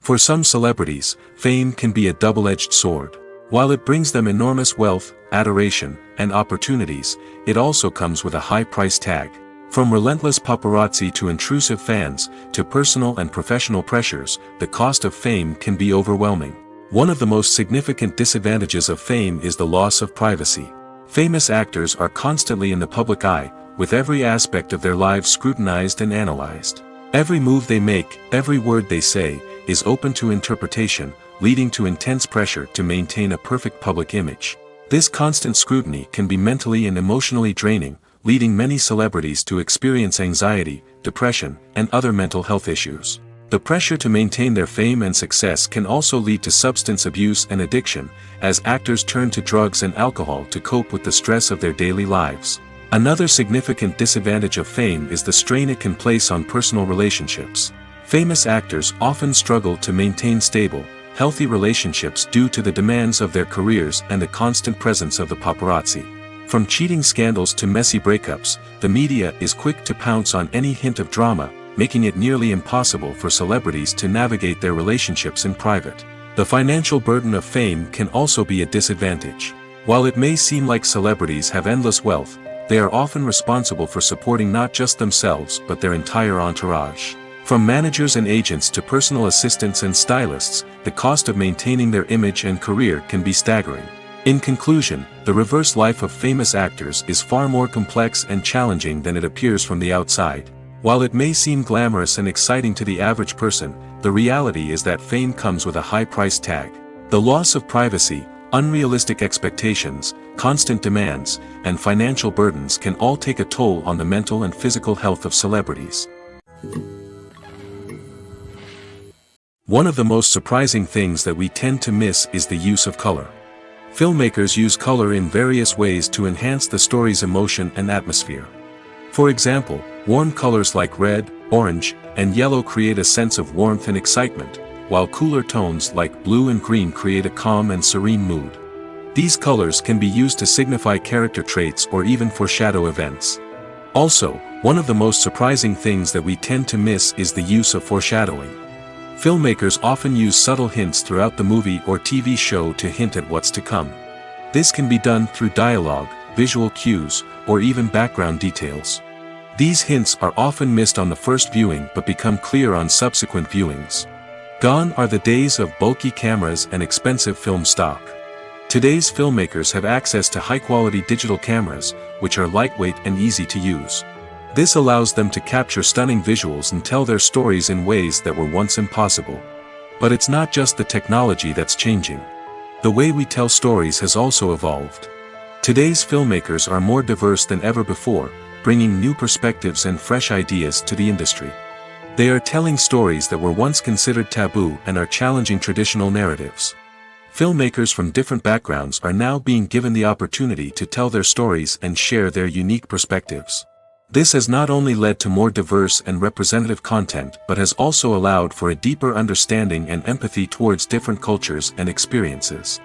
For some celebrities, fame can be a double-edged sword. While it brings them enormous wealth, adoration, and opportunities, it also comes with a high price tag. From relentless paparazzi to intrusive fans, to personal and professional pressures, the cost of fame can be overwhelming. One of the most significant disadvantages of fame is the loss of privacy. Famous actors are constantly in the public eye, with every aspect of their lives scrutinized and analyzed. Every move they make, every word they say, is open to interpretation, leading to intense pressure to maintain a perfect public image. This constant scrutiny can be mentally and emotionally draining, leading many celebrities to experience anxiety, depression, and other mental health issues. The pressure to maintain their fame and success can also lead to substance abuse and addiction, as actors turn to drugs and alcohol to cope with the stress of their daily lives. Another significant disadvantage of fame is the strain it can place on personal relationships. Famous actors often struggle to maintain stable, healthy relationships due to the demands of their careers and the constant presence of the paparazzi. From cheating scandals to messy breakups, the media is quick to pounce on any hint of drama, making it nearly impossible for celebrities to navigate their relationships in private. The financial burden of fame can also be a disadvantage. While it may seem like celebrities have endless wealth, they are often responsible for supporting not just themselves but their entire entourage. From managers and agents to personal assistants and stylists, the cost of maintaining their image and career can be staggering. In conclusion, the reverse life of famous actors is far more complex and challenging than it appears from the outside. While it may seem glamorous and exciting to the average person, the reality is that fame comes with a high price tag. The loss of privacy, unrealistic expectations, constant demands, and financial burdens can all take a toll on the mental and physical health of celebrities. One of the most surprising things that we tend to miss is the use of color. Filmmakers use color in various ways to enhance the story's emotion and atmosphere. For example, warm colors like red, orange, and yellow create a sense of warmth and excitement, while cooler tones like blue and green create a calm and serene mood. These colors can be used to signify character traits or even foreshadow events. Also, one of the most surprising things that we tend to miss is the use of foreshadowing. Filmmakers often use subtle hints throughout the movie or TV show to hint at what's to come. This can be done through dialogue, visual cues, or even background details. These hints are often missed on the first viewing but become clear on subsequent viewings. Gone are the days of bulky cameras and expensive film stock. Today's filmmakers have access to high-quality digital cameras, which are lightweight and easy to use. This allows them to capture stunning visuals and tell their stories in ways that were once impossible. But it's not just the technology that's changing. The way we tell stories has also evolved. Today's filmmakers are more diverse than ever before, bringing new perspectives and fresh ideas to the industry. They are telling stories that were once considered taboo and are challenging traditional narratives. Filmmakers from different backgrounds are now being given the opportunity to tell their stories and share their unique perspectives. This has not only led to more diverse and representative content but has also allowed for a deeper understanding and empathy towards different cultures and experiences.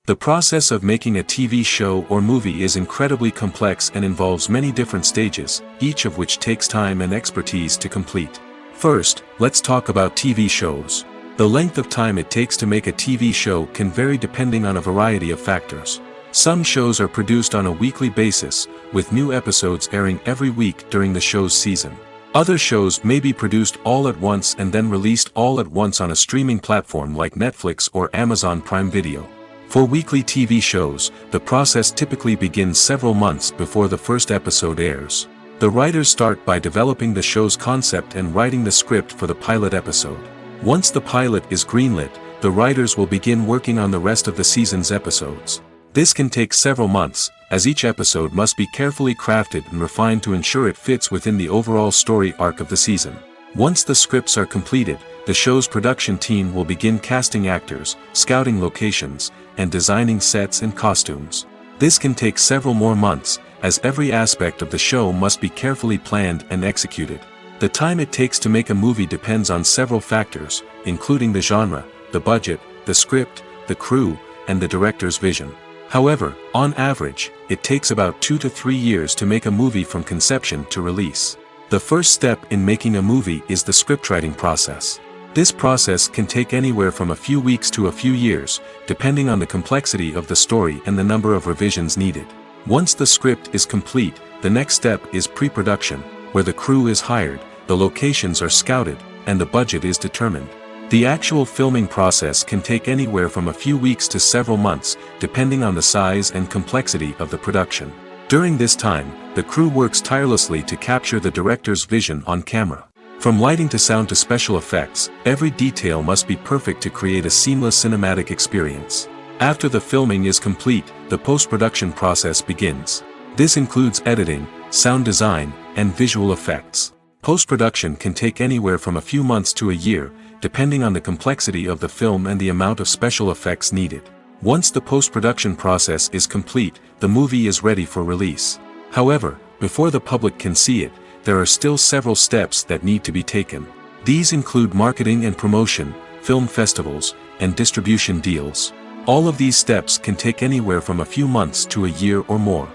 The process of making a TV show or movie is incredibly complex and involves many different stages, each of which takes time and expertise to complete. First, let's talk about TV shows. The length of time it takes to make a TV show can vary depending on a variety of factors. Some shows are produced on a weekly basis, with new episodes airing every week during the show's season. Other shows may be produced all at once and then released all at once on a streaming platform like Netflix or Amazon Prime Video. For weekly TV shows, the process typically begins several months before the first episode airs. The writers start by developing the show's concept and writing the script for the pilot episode. Once the pilot is greenlit, the writers will begin working on the rest of the season's episodes. This can take several months, as each episode must be carefully crafted and refined to ensure it fits within the overall story arc of the season. Once the scripts are completed, the show's production team will begin casting actors, scouting locations, and designing sets and costumes. This can take several more months, as every aspect of the show must be carefully planned and executed. The time it takes to make a movie depends on several factors, including the genre, the budget, the script, the crew, and the director's vision. However, on average, it takes about 2 to 3 years to make a movie from conception to release. The first step in making a movie is the scriptwriting process. This process can take anywhere from a few weeks to a few years, depending on the complexity of the story and the number of revisions needed. Once the script is complete, the next step is pre-production, where the crew is hired, the locations are scouted, and the budget is determined. The actual filming process can take anywhere from a few weeks to several months, depending on the size and complexity of the production. During this time, the crew works tirelessly to capture the director's vision on camera. From lighting to sound to special effects, every detail must be perfect to create a seamless cinematic experience. After the filming is complete, the post-production process begins. This includes editing, sound design, and visual effects. Post-production can take anywhere from a few months to a year, depending on the complexity of the film and the amount of special effects needed. Once the post-production process is complete, the movie is ready for release. However, before the public can see it, there are still several steps that need to be taken. These include marketing and promotion, film festivals, and distribution deals. All of these steps can take anywhere from a few months to a year or more.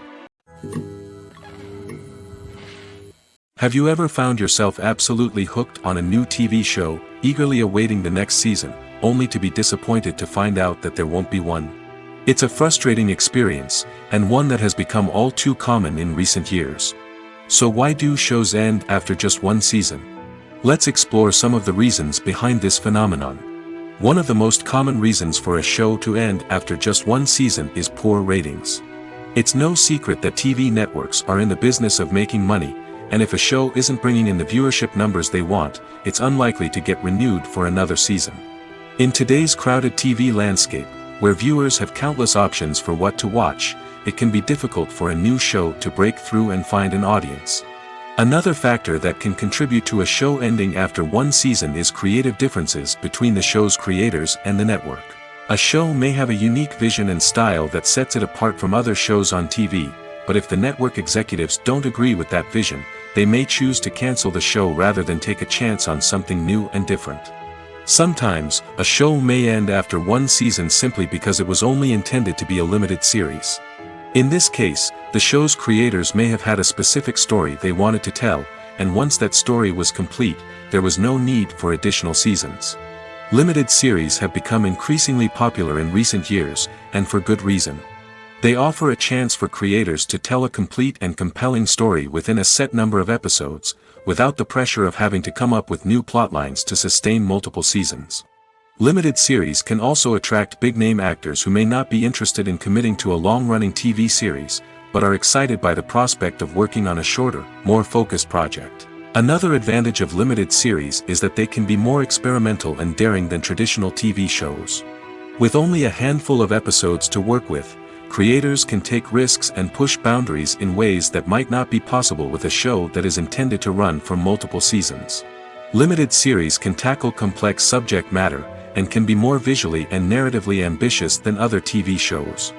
Have you ever found yourself absolutely hooked on a new TV show, eagerly awaiting the next season, only to be disappointed to find out that there won't be one? It's a frustrating experience, and one that has become all too common in recent years. So why do shows end after just one season? Let's explore some of the reasons behind this phenomenon. One of the most common reasons for a show to end after just one season is poor ratings. It's no secret that TV networks are in the business of making money, and if a show isn't bringing in the viewership numbers they want, it's unlikely to get renewed for another season. In today's crowded TV landscape, where viewers have countless options for what to watch, it can be difficult for a new show to break through and find an audience. Another factor that can contribute to a show ending after one season is creative differences between the show's creators and the network. A show may have a unique vision and style that sets it apart from other shows on TV, but if the network executives don't agree with that vision, they may choose to cancel the show rather than take a chance on something new and different. Sometimes, a show may end after one season simply because it was only intended to be a limited series. In this case, the show's creators may have had a specific story they wanted to tell, and once that story was complete, there was no need for additional seasons. Limited series have become increasingly popular in recent years, and for good reason. They offer a chance for creators to tell a complete and compelling story within a set number of episodes, without the pressure of having to come up with new plotlines to sustain multiple seasons. Limited series can also attract big-name actors who may not be interested in committing to a long-running TV series, but are excited by the prospect of working on a shorter, more focused project. Another advantage of limited series is that they can be more experimental and daring than traditional TV shows. With only a handful of episodes to work with, creators can take risks and push boundaries in ways that might not be possible with a show that is intended to run for multiple seasons. Limited series can tackle complex subject matter, and can be more visually and narratively ambitious than other TV shows.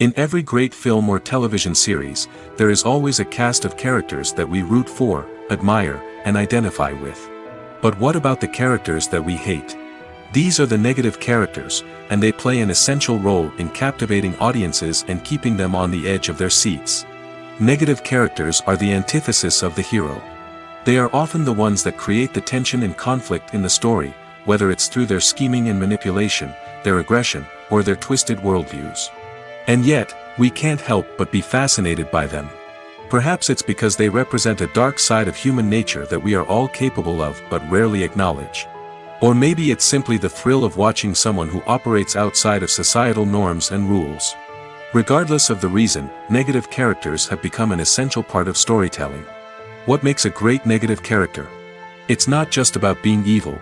In every great film or television series, there is always a cast of characters that we root for, admire, and identify with. But what about the characters that we hate? These are the negative characters, and they play an essential role in captivating audiences and keeping them on the edge of their seats. Negative characters are the antithesis of the hero. They are often the ones that create the tension and conflict in the story, whether it's through their scheming and manipulation, their aggression, or their twisted worldviews. And yet, we can't help but be fascinated by them. Perhaps it's because they represent a dark side of human nature that we are all capable of but rarely acknowledge. Or maybe it's simply the thrill of watching someone who operates outside of societal norms and rules. Regardless of the reason, negative characters have become an essential part of storytelling. What makes a great negative character? It's not just about being evil.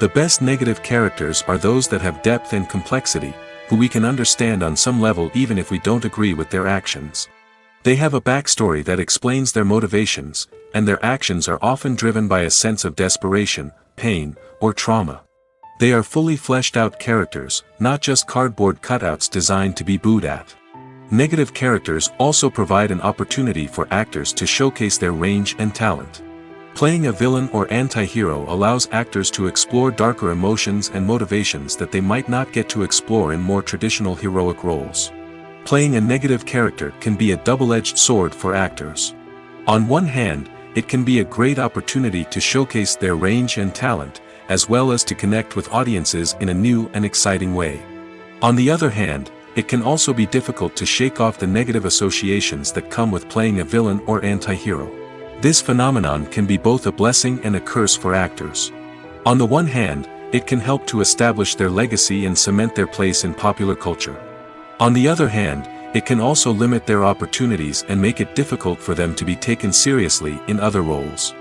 The best negative characters are those that have depth and complexity, who we can understand on some level even if we don't agree with their actions. They have a backstory that explains their motivations, and their actions are often driven by a sense of desperation, pain, or trauma. They are fully fleshed out characters, not just cardboard cutouts designed to be booed at. Negative characters also provide an opportunity for actors to showcase their range and talent. Playing a villain or anti-hero allows actors to explore darker emotions and motivations that they might not get to explore in more traditional heroic roles. Playing a negative character can be a double-edged sword for actors. On one hand, it can be a great opportunity to showcase their range and talent, as well as to connect with audiences in a new and exciting way. On the other hand, it can also be difficult to shake off the negative associations that come with playing a villain or anti-hero. This phenomenon can be both a blessing and a curse for actors. On the one hand, it can help to establish their legacy and cement their place in popular culture. On the other hand, it can also limit their opportunities and make it difficult for them to be taken seriously in other roles.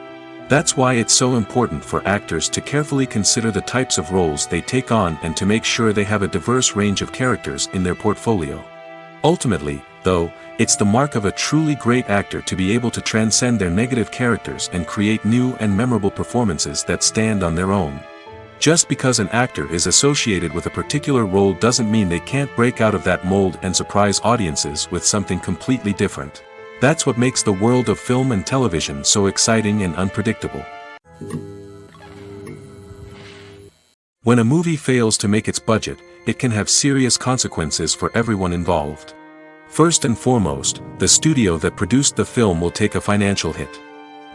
That's why it's so important for actors to carefully consider the types of roles they take on and to make sure they have a diverse range of characters in their portfolio. Ultimately, though, it's the mark of a truly great actor to be able to transcend their negative characters and create new and memorable performances that stand on their own. Just because an actor is associated with a particular role doesn't mean they can't break out of that mold and surprise audiences with something completely different. That's what makes the world of film and television so exciting and unpredictable. When a movie fails to make its budget, it can have serious consequences for everyone involved. First and foremost, the studio that produced the film will take a financial hit.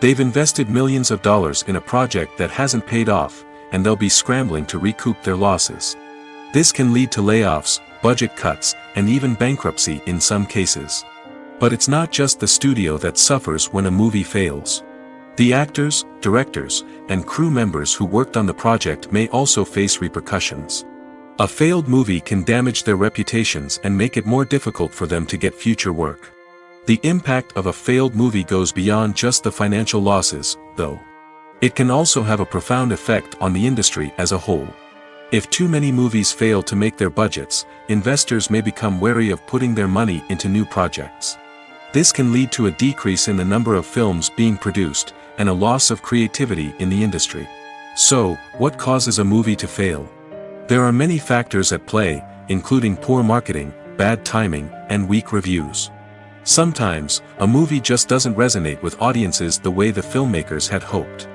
They've invested millions of dollars in a project that hasn't paid off, and they'll be scrambling to recoup their losses. This can lead to layoffs, budget cuts, and even bankruptcy in some cases. But it's not just the studio that suffers when a movie fails. The actors, directors, and crew members who worked on the project may also face repercussions. A failed movie can damage their reputations and make it more difficult for them to get future work. The impact of a failed movie goes beyond just the financial losses, though. It can also have a profound effect on the industry as a whole. If too many movies fail to make their budgets, investors may become wary of putting their money into new projects. This can lead to a decrease in the number of films being produced, and a loss of creativity in the industry. So, what causes a movie to fail? There are many factors at play, including poor marketing, bad timing, and weak reviews. Sometimes, a movie just doesn't resonate with audiences the way the filmmakers had hoped.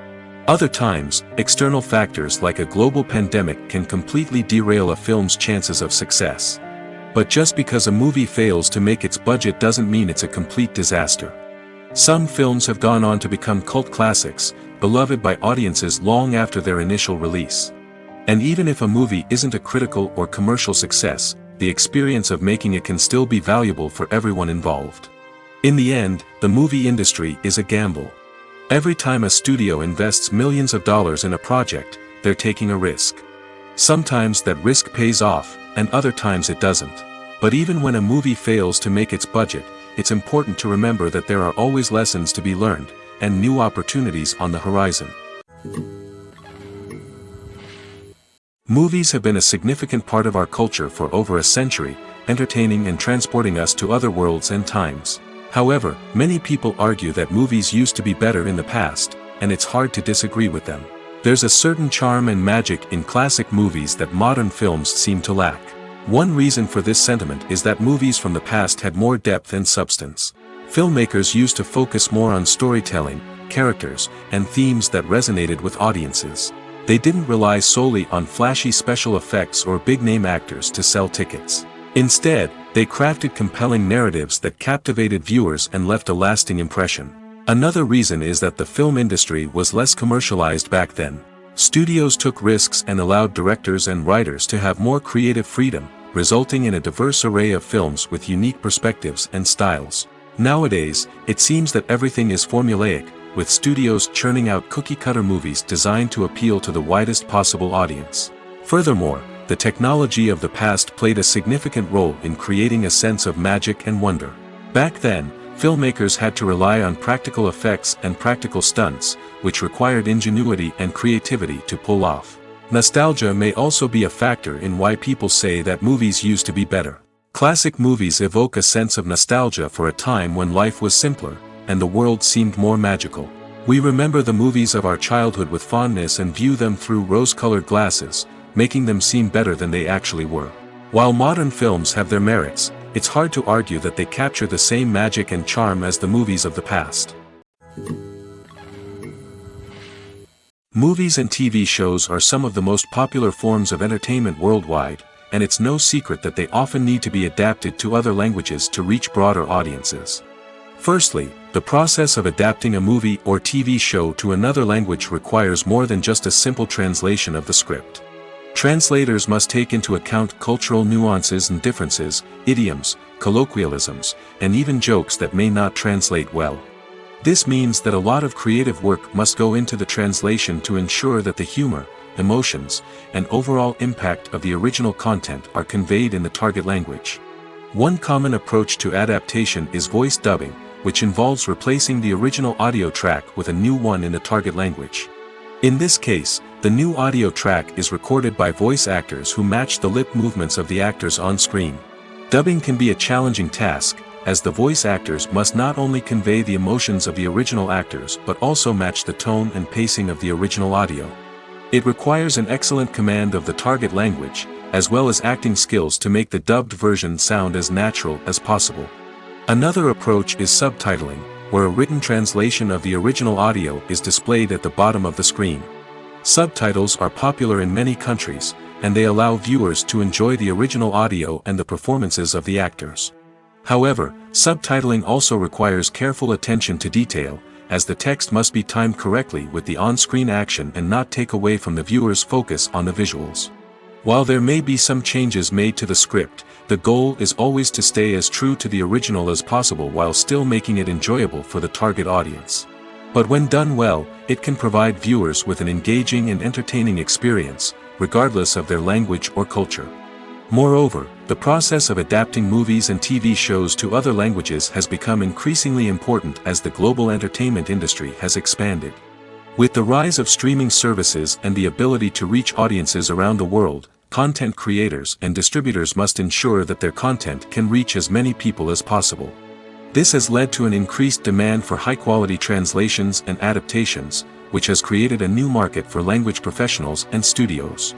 Other times, external factors like a global pandemic can completely derail a film's chances of success. But just because a movie fails to make its budget doesn't mean it's a complete disaster. Some films have gone on to become cult classics, beloved by audiences long after their initial release. And even if a movie isn't a critical or commercial success, the experience of making it can still be valuable for everyone involved. In the end, the movie industry is a gamble. Every time a studio invests millions of dollars in a project, they're taking a risk. Sometimes that risk pays off, and other times it doesn't. But even when a movie fails to make its budget, it's important to remember that there are always lessons to be learned, and new opportunities on the horizon. Movies have been a significant part of our culture for over a century, entertaining and transporting us to other worlds and times. However, many people argue that movies used to be better in the past, and it's hard to disagree with them. There's a certain charm and magic in classic movies that modern films seem to lack. One reason for this sentiment is that movies from the past had more depth and substance. Filmmakers used to focus more on storytelling, characters, and themes that resonated with audiences. They didn't rely solely on flashy special effects or big-name actors to sell tickets. Instead, they crafted compelling narratives that captivated viewers and left a lasting impression. Another reason is that the film industry was less commercialized back then. Studios took risks and allowed directors and writers to have more creative freedom, resulting in a diverse array of films with unique perspectives and styles. Nowadays, it seems that everything is formulaic, with studios churning out cookie-cutter movies designed to appeal to the widest possible audience. Furthermore, the technology of the past played a significant role in creating a sense of magic and wonder. Back then, filmmakers had to rely on practical effects and practical stunts, which required ingenuity and creativity to pull off. Nostalgia may also be a factor in why people say that movies used to be better. Classic movies evoke a sense of nostalgia for a time when life was simpler, and the world seemed more magical. We remember the movies of our childhood with fondness and view them through rose-colored glasses, making them seem better than they actually were. While modern films have their merits, it's hard to argue that they capture the same magic and charm as the movies of the past. Movies and TV shows are some of the most popular forms of entertainment worldwide, and it's no secret that they often need to be adapted to other languages to reach broader audiences. Firstly, the process of adapting a movie or TV show to another language requires more than just a simple translation of the script. Translators must take into account cultural nuances and differences, idioms, colloquialisms, and even jokes that may not translate well. This means that a lot of creative work must go into the translation to ensure that the humor, emotions, and overall impact of the original content are conveyed in the target language. One common approach to adaptation is voice dubbing, which involves replacing the original audio track with a new one in the target language. In this case, the new audio track is recorded by voice actors who match the lip movements of the actors on screen. Dubbing can be a challenging task, as the voice actors must not only convey the emotions of the original actors but also match the tone and pacing of the original audio. It requires an excellent command of the target language, as well as acting skills to make the dubbed version sound as natural as possible. Another approach is subtitling, where a written translation of the original audio is displayed at the bottom of the screen. Subtitles are popular in many countries, and they allow viewers to enjoy the original audio and the performances of the actors. However, subtitling also requires careful attention to detail, as the text must be timed correctly with the on-screen action and not take away from the viewer's focus on the visuals. While there may be some changes made to the script, the goal is always to stay as true to the original as possible while still making it enjoyable for the target audience. But when done well, it can provide viewers with an engaging and entertaining experience, regardless of their language or culture. Moreover, the process of adapting movies and TV shows to other languages has become increasingly important as the global entertainment industry has expanded. With the rise of streaming services and the ability to reach audiences around the world, content creators and distributors must ensure that their content can reach as many people as possible. This has led to an increased demand for high-quality translations and adaptations, which has created a new market for language professionals and studios.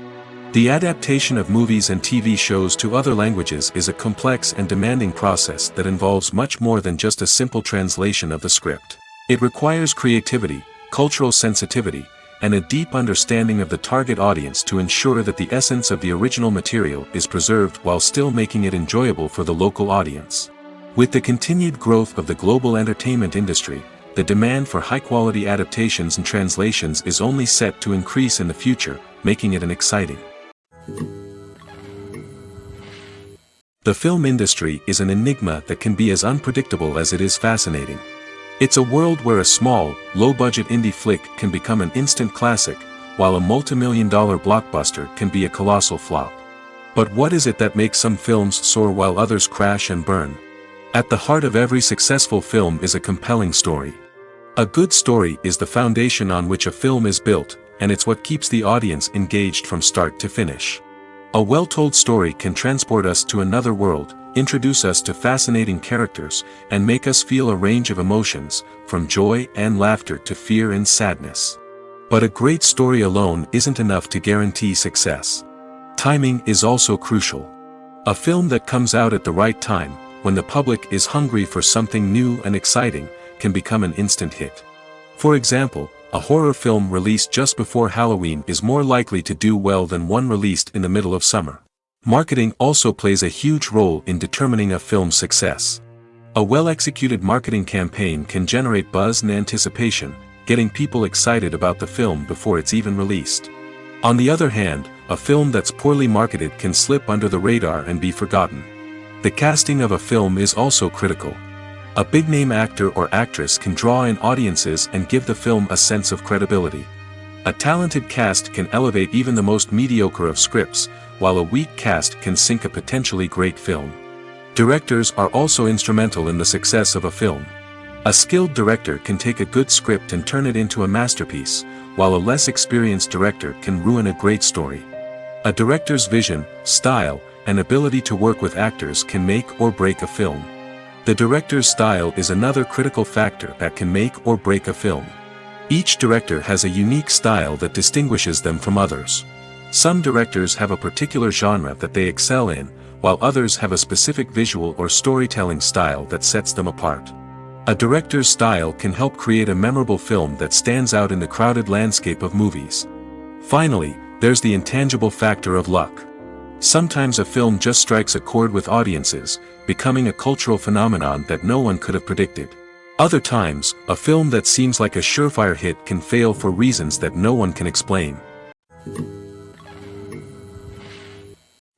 The adaptation of movies and TV shows to other languages is a complex and demanding process that involves much more than just a simple translation of the script. It requires creativity, cultural sensitivity, and a deep understanding of the target audience to ensure that the essence of the original material is preserved while still making it enjoyable for the local audience. With the continued growth of the global entertainment industry, the demand for high-quality adaptations and translations is only set to increase in the future, making it an exciting. The film industry is an enigma that can be as unpredictable as it is fascinating. It's a world where a small, low-budget indie flick can become an instant classic, while a multi-million-dollar blockbuster can be a colossal flop. But what is it that makes some films soar while others crash and burn? At the heart of every successful film is a compelling story. A good story is the foundation on which a film is built, and it's what keeps the audience engaged from start to finish. A well-told story can transport us to another world, introduce us to fascinating characters, and make us feel a range of emotions, from joy and laughter to fear and sadness. But a great story alone isn't enough to guarantee success. Timing is also crucial. A film that comes out at the right time, when the public is hungry for something new and exciting, can become an instant hit. For example, a horror film released just before Halloween is more likely to do well than one released in the middle of summer. Marketing also plays a huge role in determining a film's success. A well-executed marketing campaign can generate buzz and anticipation, getting people excited about the film before it's even released. On the other hand, a film that's poorly marketed can slip under the radar and be forgotten. The casting of a film is also critical. A big-name actor or actress can draw in audiences and give the film a sense of credibility. A talented cast can elevate even the most mediocre of scripts, while a weak cast can sink a potentially great film. Directors are also instrumental in the success of a film. A skilled director can take a good script and turn it into a masterpiece, while a less experienced director can ruin a great story. A director's vision, style, and ability to work with actors can make or break a film. The director's style is another critical factor that can make or break a film. Each director has a unique style that distinguishes them from others. Some directors have a particular genre that they excel in, while others have a specific visual or storytelling style that sets them apart. A director's style can help create a memorable film that stands out in the crowded landscape of movies. Finally, there's the intangible factor of luck. Sometimes a film just strikes a chord with audiences, becoming a cultural phenomenon that no one could have predicted. Other times, a film that seems like a surefire hit can fail for reasons that no one can explain.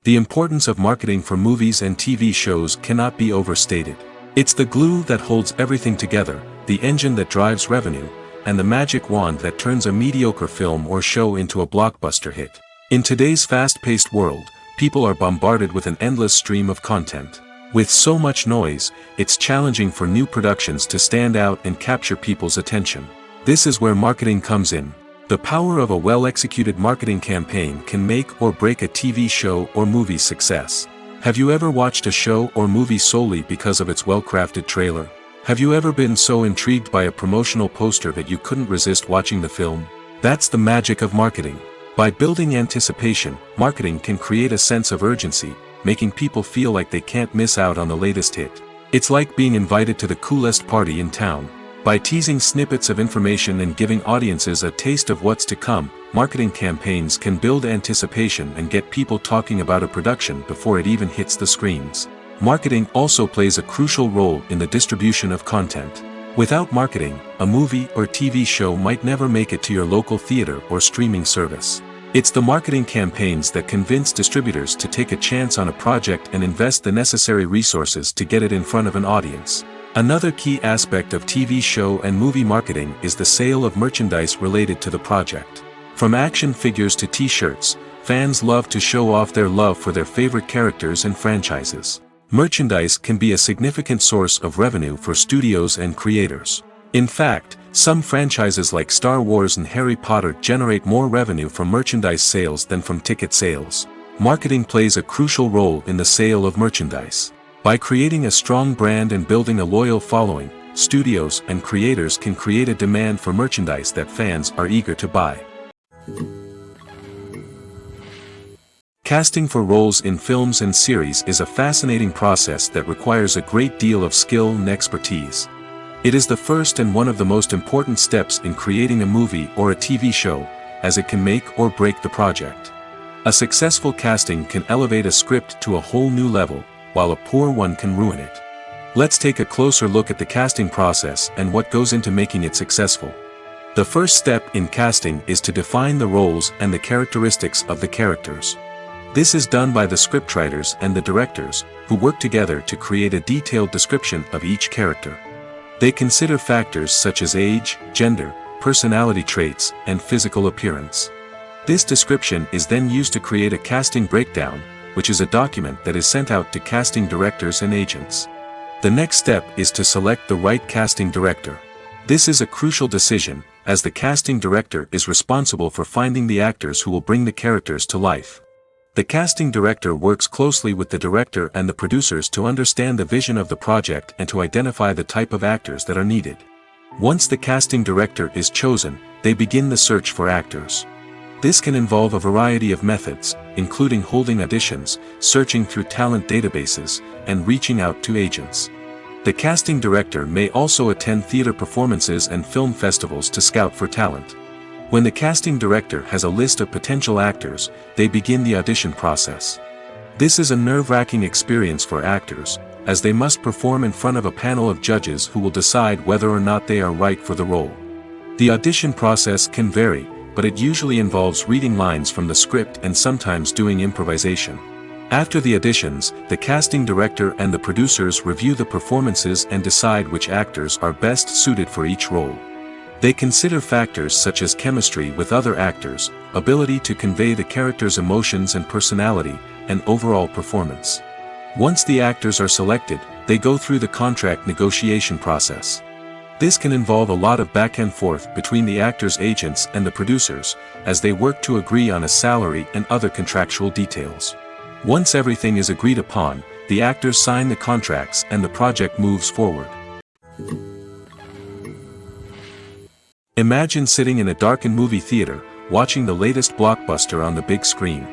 The importance of marketing for movies and TV shows cannot be overstated. It's the glue that holds everything together, the engine that drives revenue, and the magic wand that turns a mediocre film or show into a blockbuster hit. In today's fast-paced world, people are bombarded with an endless stream of content. With so much noise, it's challenging for new productions to stand out and capture people's attention. This is where marketing comes in. The power of a well-executed marketing campaign can make or break a TV show or movie's success. Have you ever watched a show or movie solely because of its well-crafted trailer? Have you ever been so intrigued by a promotional poster that you couldn't resist watching the film? That's the magic of marketing. By building anticipation, marketing can create a sense of urgency, making people feel like they can't miss out on the latest hit. It's like being invited to the coolest party in town. By teasing snippets of information and giving audiences a taste of what's to come, marketing campaigns can build anticipation and get people talking about a production before it even hits the screens. Marketing also plays a crucial role in the distribution of content. Without marketing, a movie or TV show might never make it to your local theater or streaming service. It's the marketing campaigns that convince distributors to take a chance on a project and invest the necessary resources to get it in front of an audience. Another key aspect of TV show and movie marketing is the sale of merchandise related to the project. From action figures to t-shirts, fans love to show off their love for their favorite characters and franchises. Merchandise can be a significant source of revenue for studios and creators. In fact, some franchises like Star Wars and Harry Potter generate more revenue from merchandise sales than from ticket sales. Marketing plays a crucial role in the sale of merchandise. By creating a strong brand and building a loyal following, studios and creators can create a demand for merchandise that fans are eager to buy. Casting for roles in films and series is a fascinating process that requires a great deal of skill and expertise. It is the first and one of the most important steps in creating a movie or a TV show, as it can make or break the project. A successful casting can elevate a script to a whole new level, while a poor one can ruin it. Let's take a closer look at the casting process and what goes into making it successful. The first step in casting is to define the roles and the characteristics of the characters. This is done by the scriptwriters and the directors, who work together to create a detailed description of each character. They consider factors such as age, gender, personality traits, and physical appearance. This description is then used to create a casting breakdown, which is a document that is sent out to casting directors and agents. The next step is to select the right casting director. This is a crucial decision, as the casting director is responsible for finding the actors who will bring the characters to life. The casting director works closely with the director and the producers to understand the vision of the project and to identify the type of actors that are needed. Once the casting director is chosen, they begin the search for actors. This can involve a variety of methods, including holding auditions, searching through talent databases, and reaching out to agents. The casting director may also attend theater performances and film festivals to scout for talent. When the casting director has a list of potential actors, they begin the audition process. This is a nerve-wracking experience for actors, as they must perform in front of a panel of judges who will decide whether or not they are right for the role. The audition process can vary, but it usually involves reading lines from the script and sometimes doing improvisation. After the auditions, the casting director and the producers review the performances and decide which actors are best suited for each role. They consider factors such as chemistry with other actors, ability to convey the character's emotions and personality, and overall performance. Once the actors are selected, they go through the contract negotiation process. This can involve a lot of back and forth between the actors' agents and the producers, as they work to agree on a salary and other contractual details. Once everything is agreed upon, the actors sign the contracts and the project moves forward. Imagine sitting in a darkened movie theater, watching the latest blockbuster on the big screen.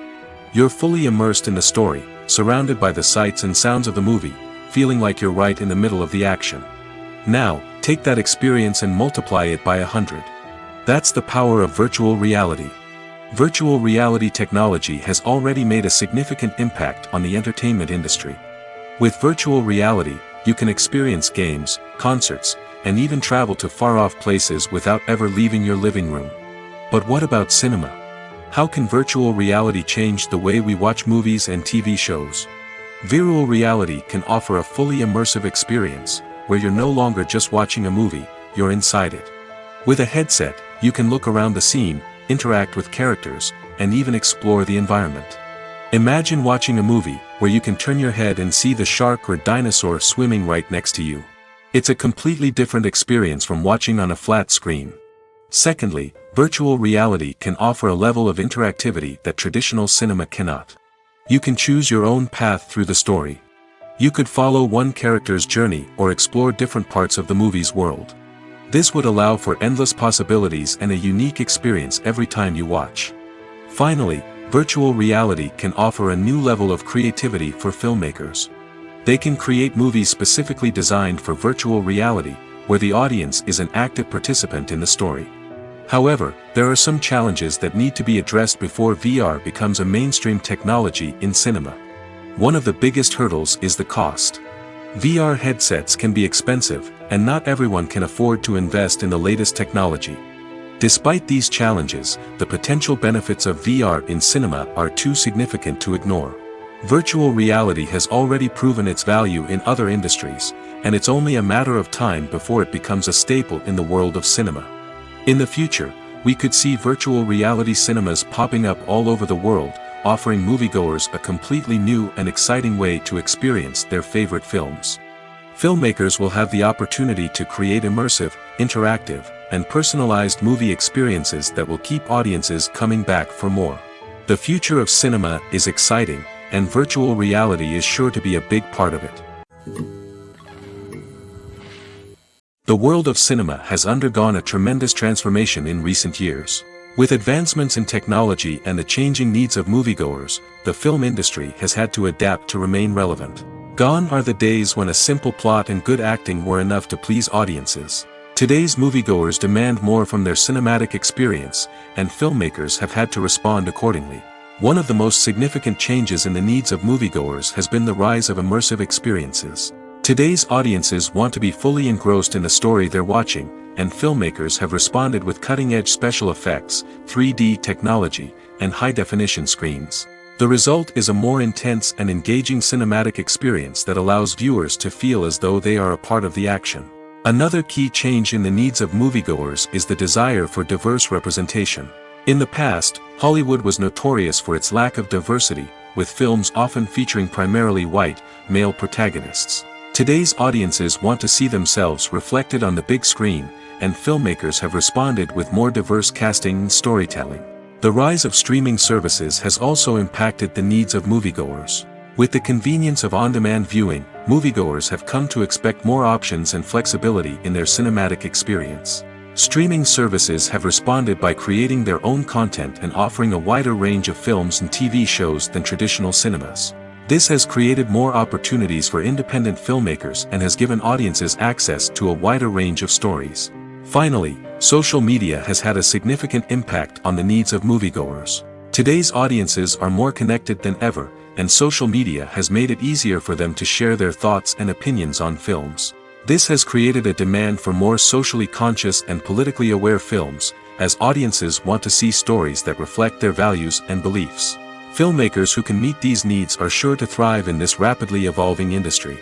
You're fully immersed in the story, surrounded by the sights and sounds of the movie, feeling like you're right in the middle of the action. Now, take that experience and multiply it by 100. That's the power of virtual reality. Virtual reality technology has already made a significant impact on the entertainment industry. With virtual reality, you can experience games, concerts, and even travel to far-off places without ever leaving your living room. But what about cinema? How can virtual reality change the way we watch movies and TV shows? Virtual reality can offer a fully immersive experience, where you're no longer just watching a movie, you're inside it. With a headset, you can look around the scene, interact with characters, and even explore the environment. Imagine watching a movie where you can turn your head and see the shark or dinosaur swimming right next to you. It's a completely different experience from watching on a flat screen. Secondly, virtual reality can offer a level of interactivity that traditional cinema cannot. You can choose your own path through the story. You could follow one character's journey or explore different parts of the movie's world. This would allow for endless possibilities and a unique experience every time you watch. Finally, virtual reality can offer a new level of creativity for filmmakers. They can create movies specifically designed for virtual reality, where the audience is an active participant in the story. However, there are some challenges that need to be addressed before VR becomes a mainstream technology in cinema. One of the biggest hurdles is the cost. VR headsets can be expensive, and not everyone can afford to invest in the latest technology. Despite these challenges, the potential benefits of VR in cinema are too significant to ignore. Virtual reality has already proven its value in other industries, and it's only a matter of time before it becomes a staple in the world of cinema. In the future, we could see virtual reality cinemas popping up all over the world, offering moviegoers a completely new and exciting way to experience their favorite films. Filmmakers will have the opportunity to create immersive, interactive, and personalized movie experiences that will keep audiences coming back for more. The future of cinema is exciting, and virtual reality is sure to be a big part of it. The world of cinema has undergone a tremendous transformation in recent years. With advancements in technology and the changing needs of moviegoers, the film industry has had to adapt to remain relevant. Gone are the days when a simple plot and good acting were enough to please audiences. Today's moviegoers demand more from their cinematic experience, and filmmakers have had to respond accordingly. One of the most significant changes in the needs of moviegoers has been the rise of immersive experiences. Today's audiences want to be fully engrossed in the story they're watching, and filmmakers have responded with cutting-edge special effects, 3D technology, and high-definition screens. The result is a more intense and engaging cinematic experience that allows viewers to feel as though they are a part of the action. Another key change in the needs of moviegoers is the desire for diverse representation. In the past, Hollywood was notorious for its lack of diversity, with films often featuring primarily white, male protagonists. Today's audiences want to see themselves reflected on the big screen, and filmmakers have responded with more diverse casting and storytelling. The rise of streaming services has also impacted the needs of moviegoers. With the convenience of on-demand viewing, moviegoers have come to expect more options and flexibility in their cinematic experience. Streaming services have responded by creating their own content and offering a wider range of films and TV shows than traditional cinemas. This has created more opportunities for independent filmmakers and has given audiences access to a wider range of stories. Finally, social media has had a significant impact on the needs of moviegoers. Today's audiences are more connected than ever, and social media has made it easier for them to share their thoughts and opinions on films. This has created a demand for more socially conscious and politically aware films, as audiences want to see stories that reflect their values and beliefs. Filmmakers who can meet these needs are sure to thrive in this rapidly evolving industry.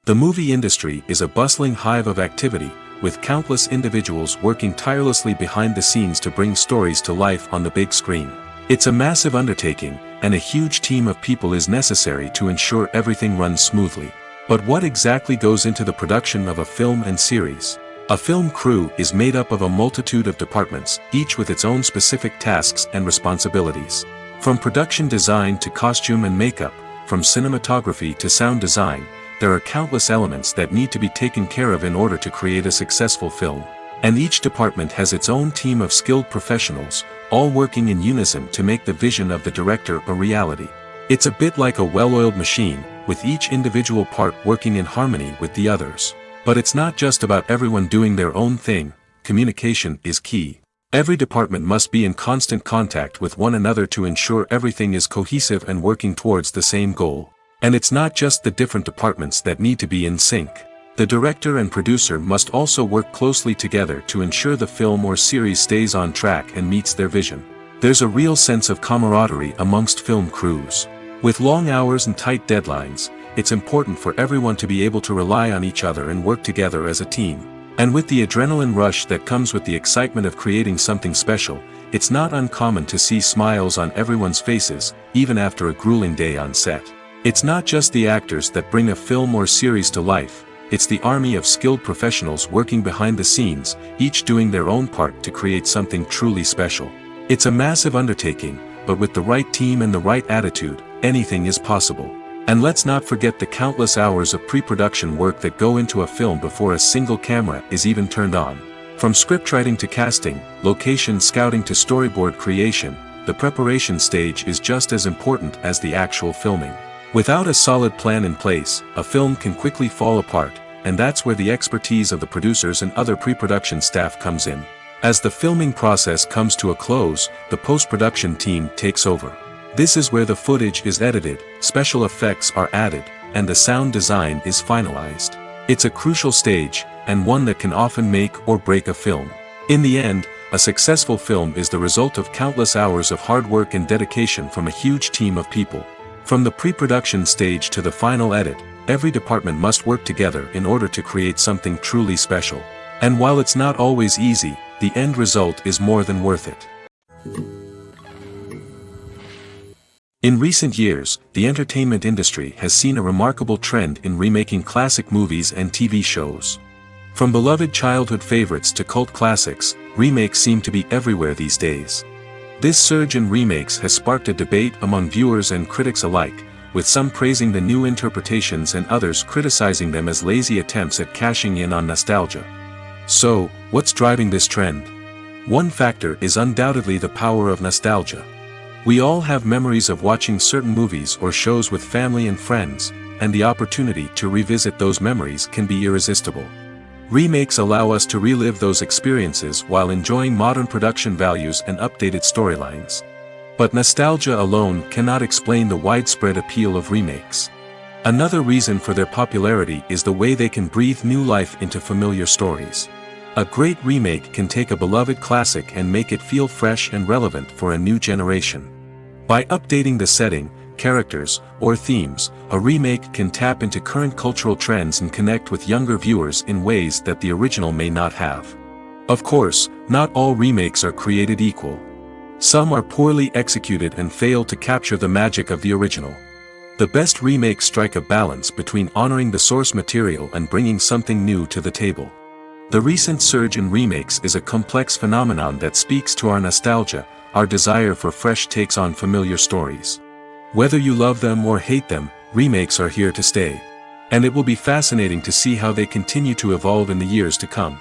The movie industry is a bustling hive of activity, with countless individuals working tirelessly behind the scenes to bring stories to life on the big screen. It's a massive undertaking, and a huge team of people is necessary to ensure everything runs smoothly. But what exactly goes into the production of a film and series? A film crew is made up of a multitude of departments, each with its own specific tasks and responsibilities. From production design to costume and makeup, from cinematography to sound design, there are countless elements that need to be taken care of in order to create a successful film. And each department has its own team of skilled professionals, all working in unison to make the vision of the director a reality. It's a bit like a well-oiled machine, with each individual part working in harmony with the others. But it's not just about everyone doing their own thing. communication is key. Every department must be in constant contact with one another to ensure everything is cohesive and working towards the same goal. And it's not just the different departments that need to be in sync. The director and producer must also work closely together to ensure the film or series stays on track and meets their vision. There's a real sense of camaraderie amongst film crews. With long hours and tight deadlines, it's important for everyone to be able to rely on each other and work together as a team. And with the adrenaline rush that comes with the excitement of creating something special, it's not uncommon to see smiles on everyone's faces, even after a grueling day on set. It's not just the actors that bring a film or series to life, it's the army of skilled professionals working behind the scenes, each doing their own part to create something truly special. It's a massive undertaking, but with the right team and the right attitude, anything is possible. And let's not forget the countless hours of pre-production work that go into a film before a single camera is even turned on. From scriptwriting to casting, location scouting to storyboard creation, the preparation stage is just as important as the actual filming. Without a solid plan in place, a film can quickly fall apart, and that's where the expertise of the producers and other pre-production staff comes in. As the filming process comes to a close, the post-production team takes over. This is where the footage is edited, special effects are added, and the sound design is finalized. It's a crucial stage, and one that can often make or break a film. In the end, a successful film is the result of countless hours of hard work and dedication from a huge team of people. From the pre-production stage to the final edit, every department must work together in order to create something truly special. And while it's not always easy, the end result is more than worth it. In recent years, the entertainment industry has seen a remarkable trend in remaking classic movies and TV shows. From beloved childhood favorites to cult classics, remakes seem to be everywhere these days. This surge in remakes has sparked a debate among viewers and critics alike, with some praising the new interpretations and others criticizing them as lazy attempts at cashing in on nostalgia. So, what's driving this trend? One factor is undoubtedly the power of nostalgia. We all have memories of watching certain movies or shows with family and friends, and the opportunity to revisit those memories can be irresistible. Remakes allow us to relive those experiences while enjoying modern production values and updated storylines. But nostalgia alone cannot explain the widespread appeal of remakes. Another reason for their popularity is the way they can breathe new life into familiar stories. A great remake can take a beloved classic and make it feel fresh and relevant for a new generation. By updating the setting, characters, or themes, a remake can tap into current cultural trends and connect with younger viewers in ways that the original may not have. Of course, not all remakes are created equal. Some are poorly executed and fail to capture the magic of the original. The best remakes strike a balance between honoring the source material and bringing something new to the table. The recent surge in remakes is a complex phenomenon that speaks to our nostalgia, our desire for fresh takes on familiar stories. Whether you love them or hate them, remakes are here to stay. And it will be fascinating to see how they continue to evolve in the years to come.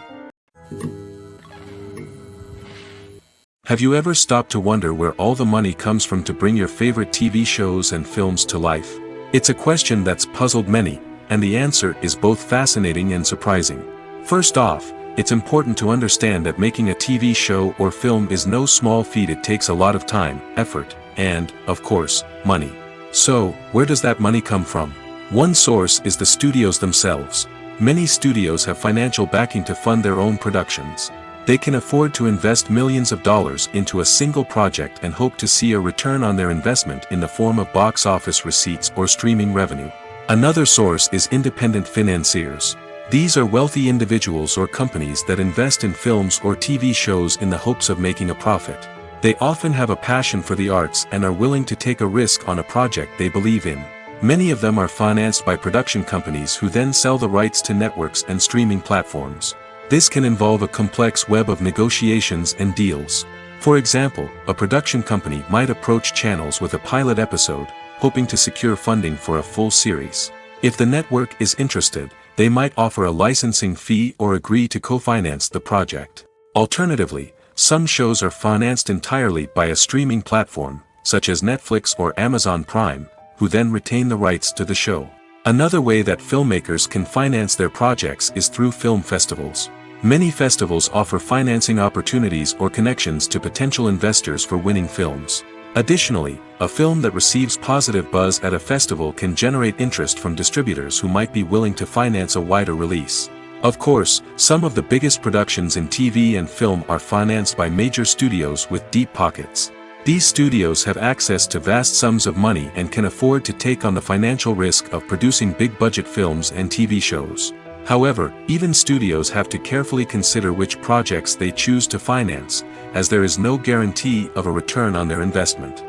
Have you ever stopped to wonder where all the money comes from to bring your favorite TV shows and films to life? It's a question that's puzzled many, and the answer is both fascinating and surprising. First off, it's important to understand that making a TV show or film is no small feat. It takes a lot of time, effort, and, of course, money. So, where does that money come from? One source is the studios themselves. Many studios have financial backing to fund their own productions. They can afford to invest millions of dollars into a single project and hope to see a return on their investment in the form of box office receipts or streaming revenue. Another source is independent financiers. These are wealthy individuals or companies that invest in films or TV shows in the hopes of making a profit. They often have a passion for the arts and are willing to take a risk on a project they believe in. Many of them are financed by production companies who then sell the rights to networks and streaming platforms. This can involve a complex web of negotiations and deals. For example, a production company might approach channels with a pilot episode, hoping to secure funding for a full series. If the network is interested, they might offer a licensing fee or agree to co-finance the project. Alternatively, some shows are financed entirely by a streaming platform, such as Netflix or Amazon Prime, who then retain the rights to the show. Another way that filmmakers can finance their projects is through film festivals. Many festivals offer financing opportunities or connections to potential investors for winning films. Additionally, a film that receives positive buzz at a festival can generate interest from distributors who might be willing to finance a wider release. Of course, some of the biggest productions in TV and film are financed by major studios with deep pockets. These studios have access to vast sums of money and can afford to take on the financial risk of producing big-budget films and TV shows. However, even studios have to carefully consider which projects they choose to finance, as there is no guarantee of a return on their investment.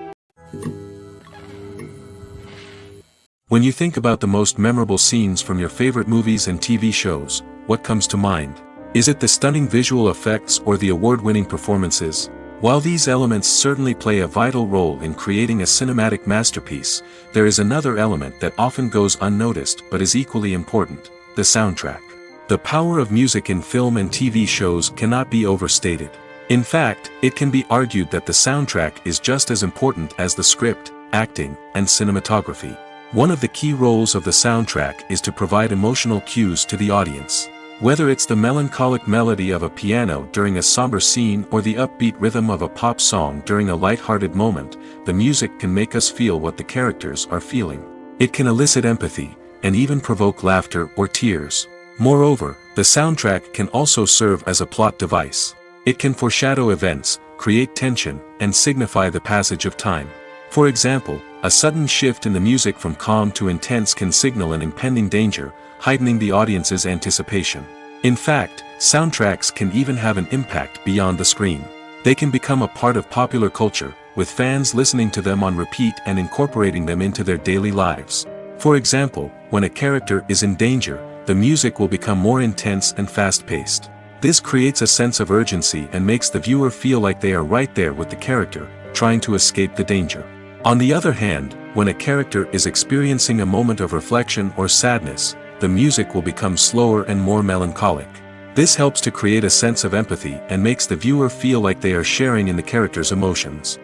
When you think about the most memorable scenes from your favorite movies and TV shows, what comes to mind? Is it the stunning visual effects or the award-winning performances? While these elements certainly play a vital role in creating a cinematic masterpiece, there is another element that often goes unnoticed but is equally important: the soundtrack. The power of music in film and TV shows cannot be overstated. In fact, it can be argued that the soundtrack is just as important as the script, acting, and cinematography. One of the key roles of the soundtrack is to provide emotional cues to the audience. Whether it's the melancholic melody of a piano during a somber scene or the upbeat rhythm of a pop song during a light-hearted moment, the music can make us feel what the characters are feeling. It can elicit empathy, and even provoke laughter or tears. Moreover, the soundtrack can also serve as a plot device. It can foreshadow events, create tension, and signify the passage of time. For example, a sudden shift in the music from calm to intense can signal an impending danger, heightening the audience's anticipation. In fact, soundtracks can even have an impact beyond the screen. They can become a part of popular culture, with fans listening to them on repeat and incorporating them into their daily lives. For example, when a character is in danger, the music will become more intense and fast-paced. This creates a sense of urgency and makes the viewer feel like they are right there with the character, trying to escape the danger. On the other hand, when a character is experiencing a moment of reflection or sadness, the music will become slower and more melancholic. This helps to create a sense of empathy and makes the viewer feel like they are sharing in the character's emotions.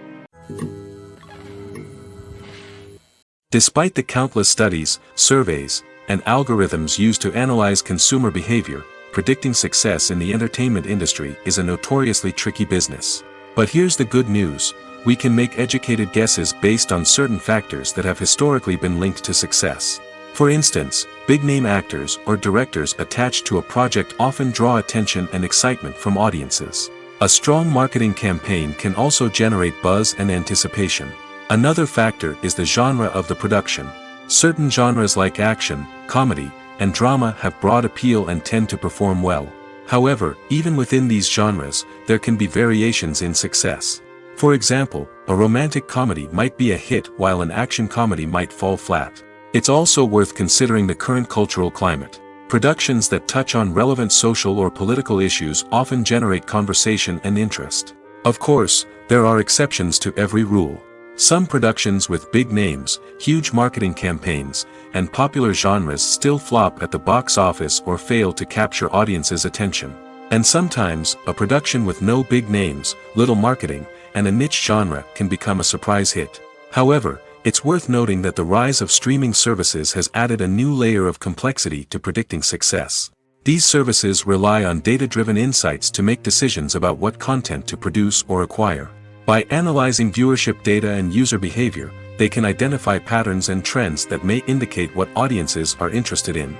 Despite the countless studies, surveys, and algorithms used to analyze consumer behavior, predicting success in the entertainment industry is a notoriously tricky business. But here's the good news: we can make educated guesses based on certain factors that have historically been linked to success. For instance, big-name actors or directors attached to a project often draw attention and excitement from audiences. A strong marketing campaign can also generate buzz and anticipation. Another factor is the genre of the production. Certain genres like action, comedy, and drama have broad appeal and tend to perform well. However, even within these genres, there can be variations in success. For example, a romantic comedy might be a hit while an action comedy might fall flat. It's also worth considering the current cultural climate. Productions that touch on relevant social or political issues often generate conversation and interest. Of course, there are exceptions to every rule. Some productions with big names, huge marketing campaigns, and popular genres still flop at the box office or fail to capture audiences' attention. And sometimes, a production with no big names, little marketing, and a niche genre can become a surprise hit. However, it's worth noting that the rise of streaming services has added a new layer of complexity to predicting success. These services rely on data-driven insights to make decisions about what content to produce or acquire. By analyzing viewership data and user behavior, they can identify patterns and trends that may indicate what audiences are interested in.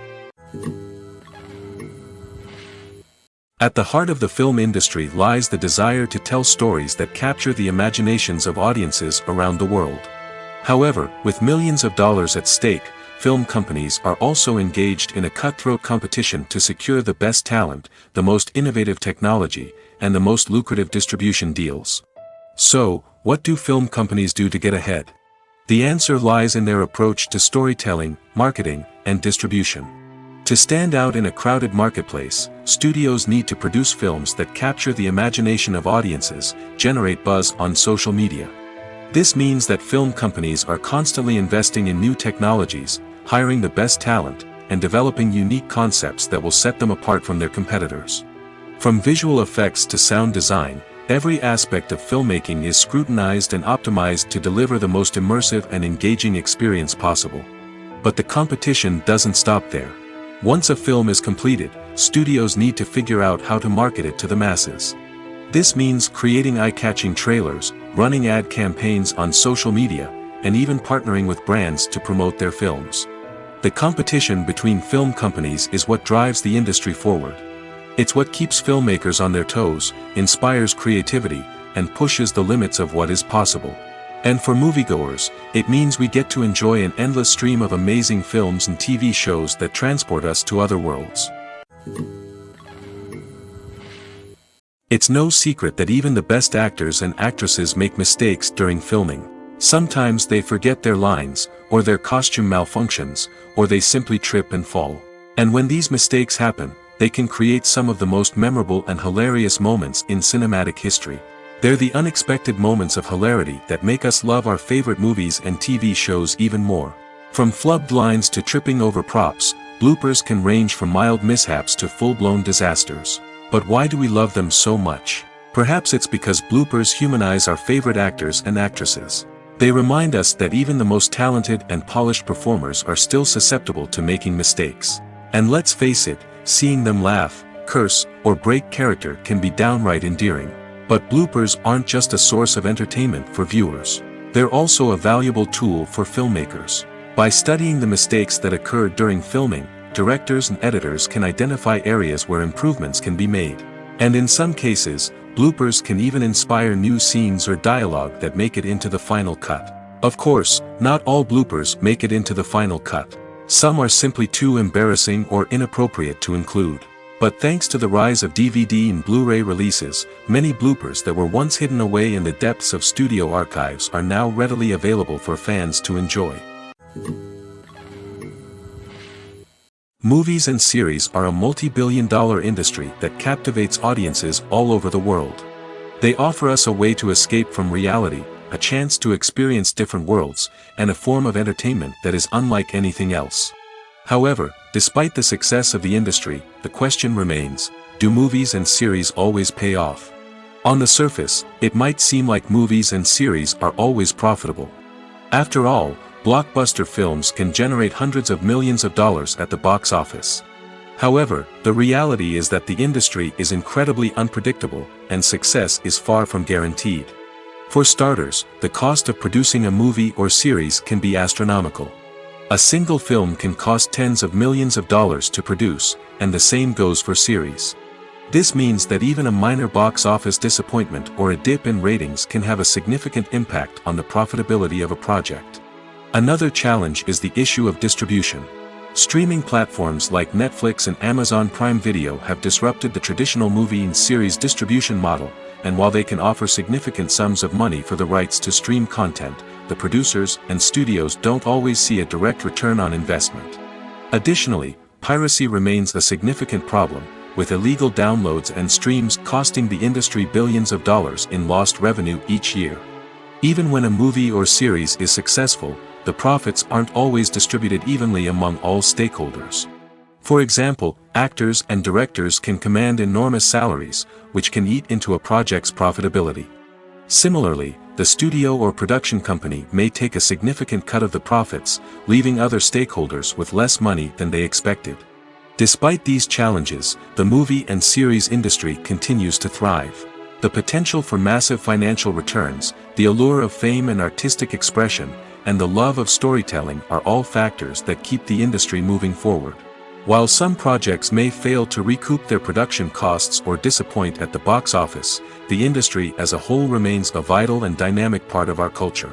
At the heart of the film industry lies the desire to tell stories that capture the imaginations of audiences around the world. However, with millions of dollars at stake, film companies are also engaged in a cutthroat competition to secure the best talent, the most innovative technology, and the most lucrative distribution deals. So, what do film companies do to get ahead? The answer lies in their approach to storytelling, marketing, and distribution. To stand out in a crowded marketplace, studios need to produce films that capture the imagination of audiences, generate buzz on social media. This means that film companies are constantly investing in new technologies, hiring the best talent, and developing unique concepts that will set them apart from their competitors. From visual effects to sound design, every aspect of filmmaking is scrutinized and optimized to deliver the most immersive and engaging experience possible. But the competition doesn't stop there. Once a film is completed, studios need to figure out how to market it to the masses. This means creating eye-catching trailers, running ad campaigns on social media, and even partnering with brands to promote their films. The competition between film companies is what drives the industry forward. It's what keeps filmmakers on their toes, inspires creativity, and pushes the limits of what is possible. And for moviegoers, it means we get to enjoy an endless stream of amazing films and TV shows that transport us to other worlds. It's no secret that even the best actors and actresses make mistakes during filming. Sometimes they forget their lines, or their costume malfunctions, or they simply trip and fall. And when these mistakes happen, they can create some of the most memorable and hilarious moments in cinematic history. They're the unexpected moments of hilarity that make us love our favorite movies and TV shows even more. From flubbed lines to tripping over props, bloopers can range from mild mishaps to full-blown disasters. But why do we love them so much? Perhaps it's because bloopers humanize our favorite actors and actresses. They remind us that even the most talented and polished performers are still susceptible to making mistakes. And let's face it, seeing them laugh, curse, or break character can be downright endearing. But bloopers aren't just a source of entertainment for viewers. They're also a valuable tool for filmmakers. By studying the mistakes that occur during filming, directors and editors can identify areas where improvements can be made. And in some cases, bloopers can even inspire new scenes or dialogue that make it into the final cut. Of course, not all bloopers make it into the final cut. Some are simply too embarrassing or inappropriate to include. But thanks to the rise of DVD and Blu-ray releases, many bloopers that were once hidden away in the depths of studio archives are now readily available for fans to enjoy. Movies and series are a multi-billion-dollar industry that captivates audiences all over the world. They offer us a way to escape from reality, a chance to experience different worlds, and a form of entertainment that is unlike anything else. However, despite the success of the industry, the question remains, do movies and series always pay off? On the surface, it might seem like movies and series are always profitable. After all, blockbuster films can generate hundreds of millions of dollars at the box office. However, the reality is that the industry is incredibly unpredictable, and success is far from guaranteed. For starters, the cost of producing a movie or series can be astronomical. A single film can cost tens of millions of dollars to produce, and the same goes for series. This means that even a minor box office disappointment or a dip in ratings can have a significant impact on the profitability of a project. Another challenge is the issue of distribution. Streaming platforms like Netflix and Amazon Prime Video have disrupted the traditional movie and series distribution model, and while they can offer significant sums of money for the rights to stream content, the producers and studios don't always see a direct return on investment. Additionally, piracy remains a significant problem, with illegal downloads and streams costing the industry billions of dollars in lost revenue each year. Even when a movie or series is successful, the profits aren't always distributed evenly among all stakeholders. For example, actors and directors can command enormous salaries, which can eat into a project's profitability. Similarly, the studio or production company may take a significant cut of the profits, leaving other stakeholders with less money than they expected. Despite these challenges, the movie and series industry continues to thrive. The potential for massive financial returns, the allure of fame and artistic expression, and the love of storytelling are all factors that keep the industry moving forward. While some projects may fail to recoup their production costs or disappoint at the box office, the industry as a whole remains a vital and dynamic part of our culture.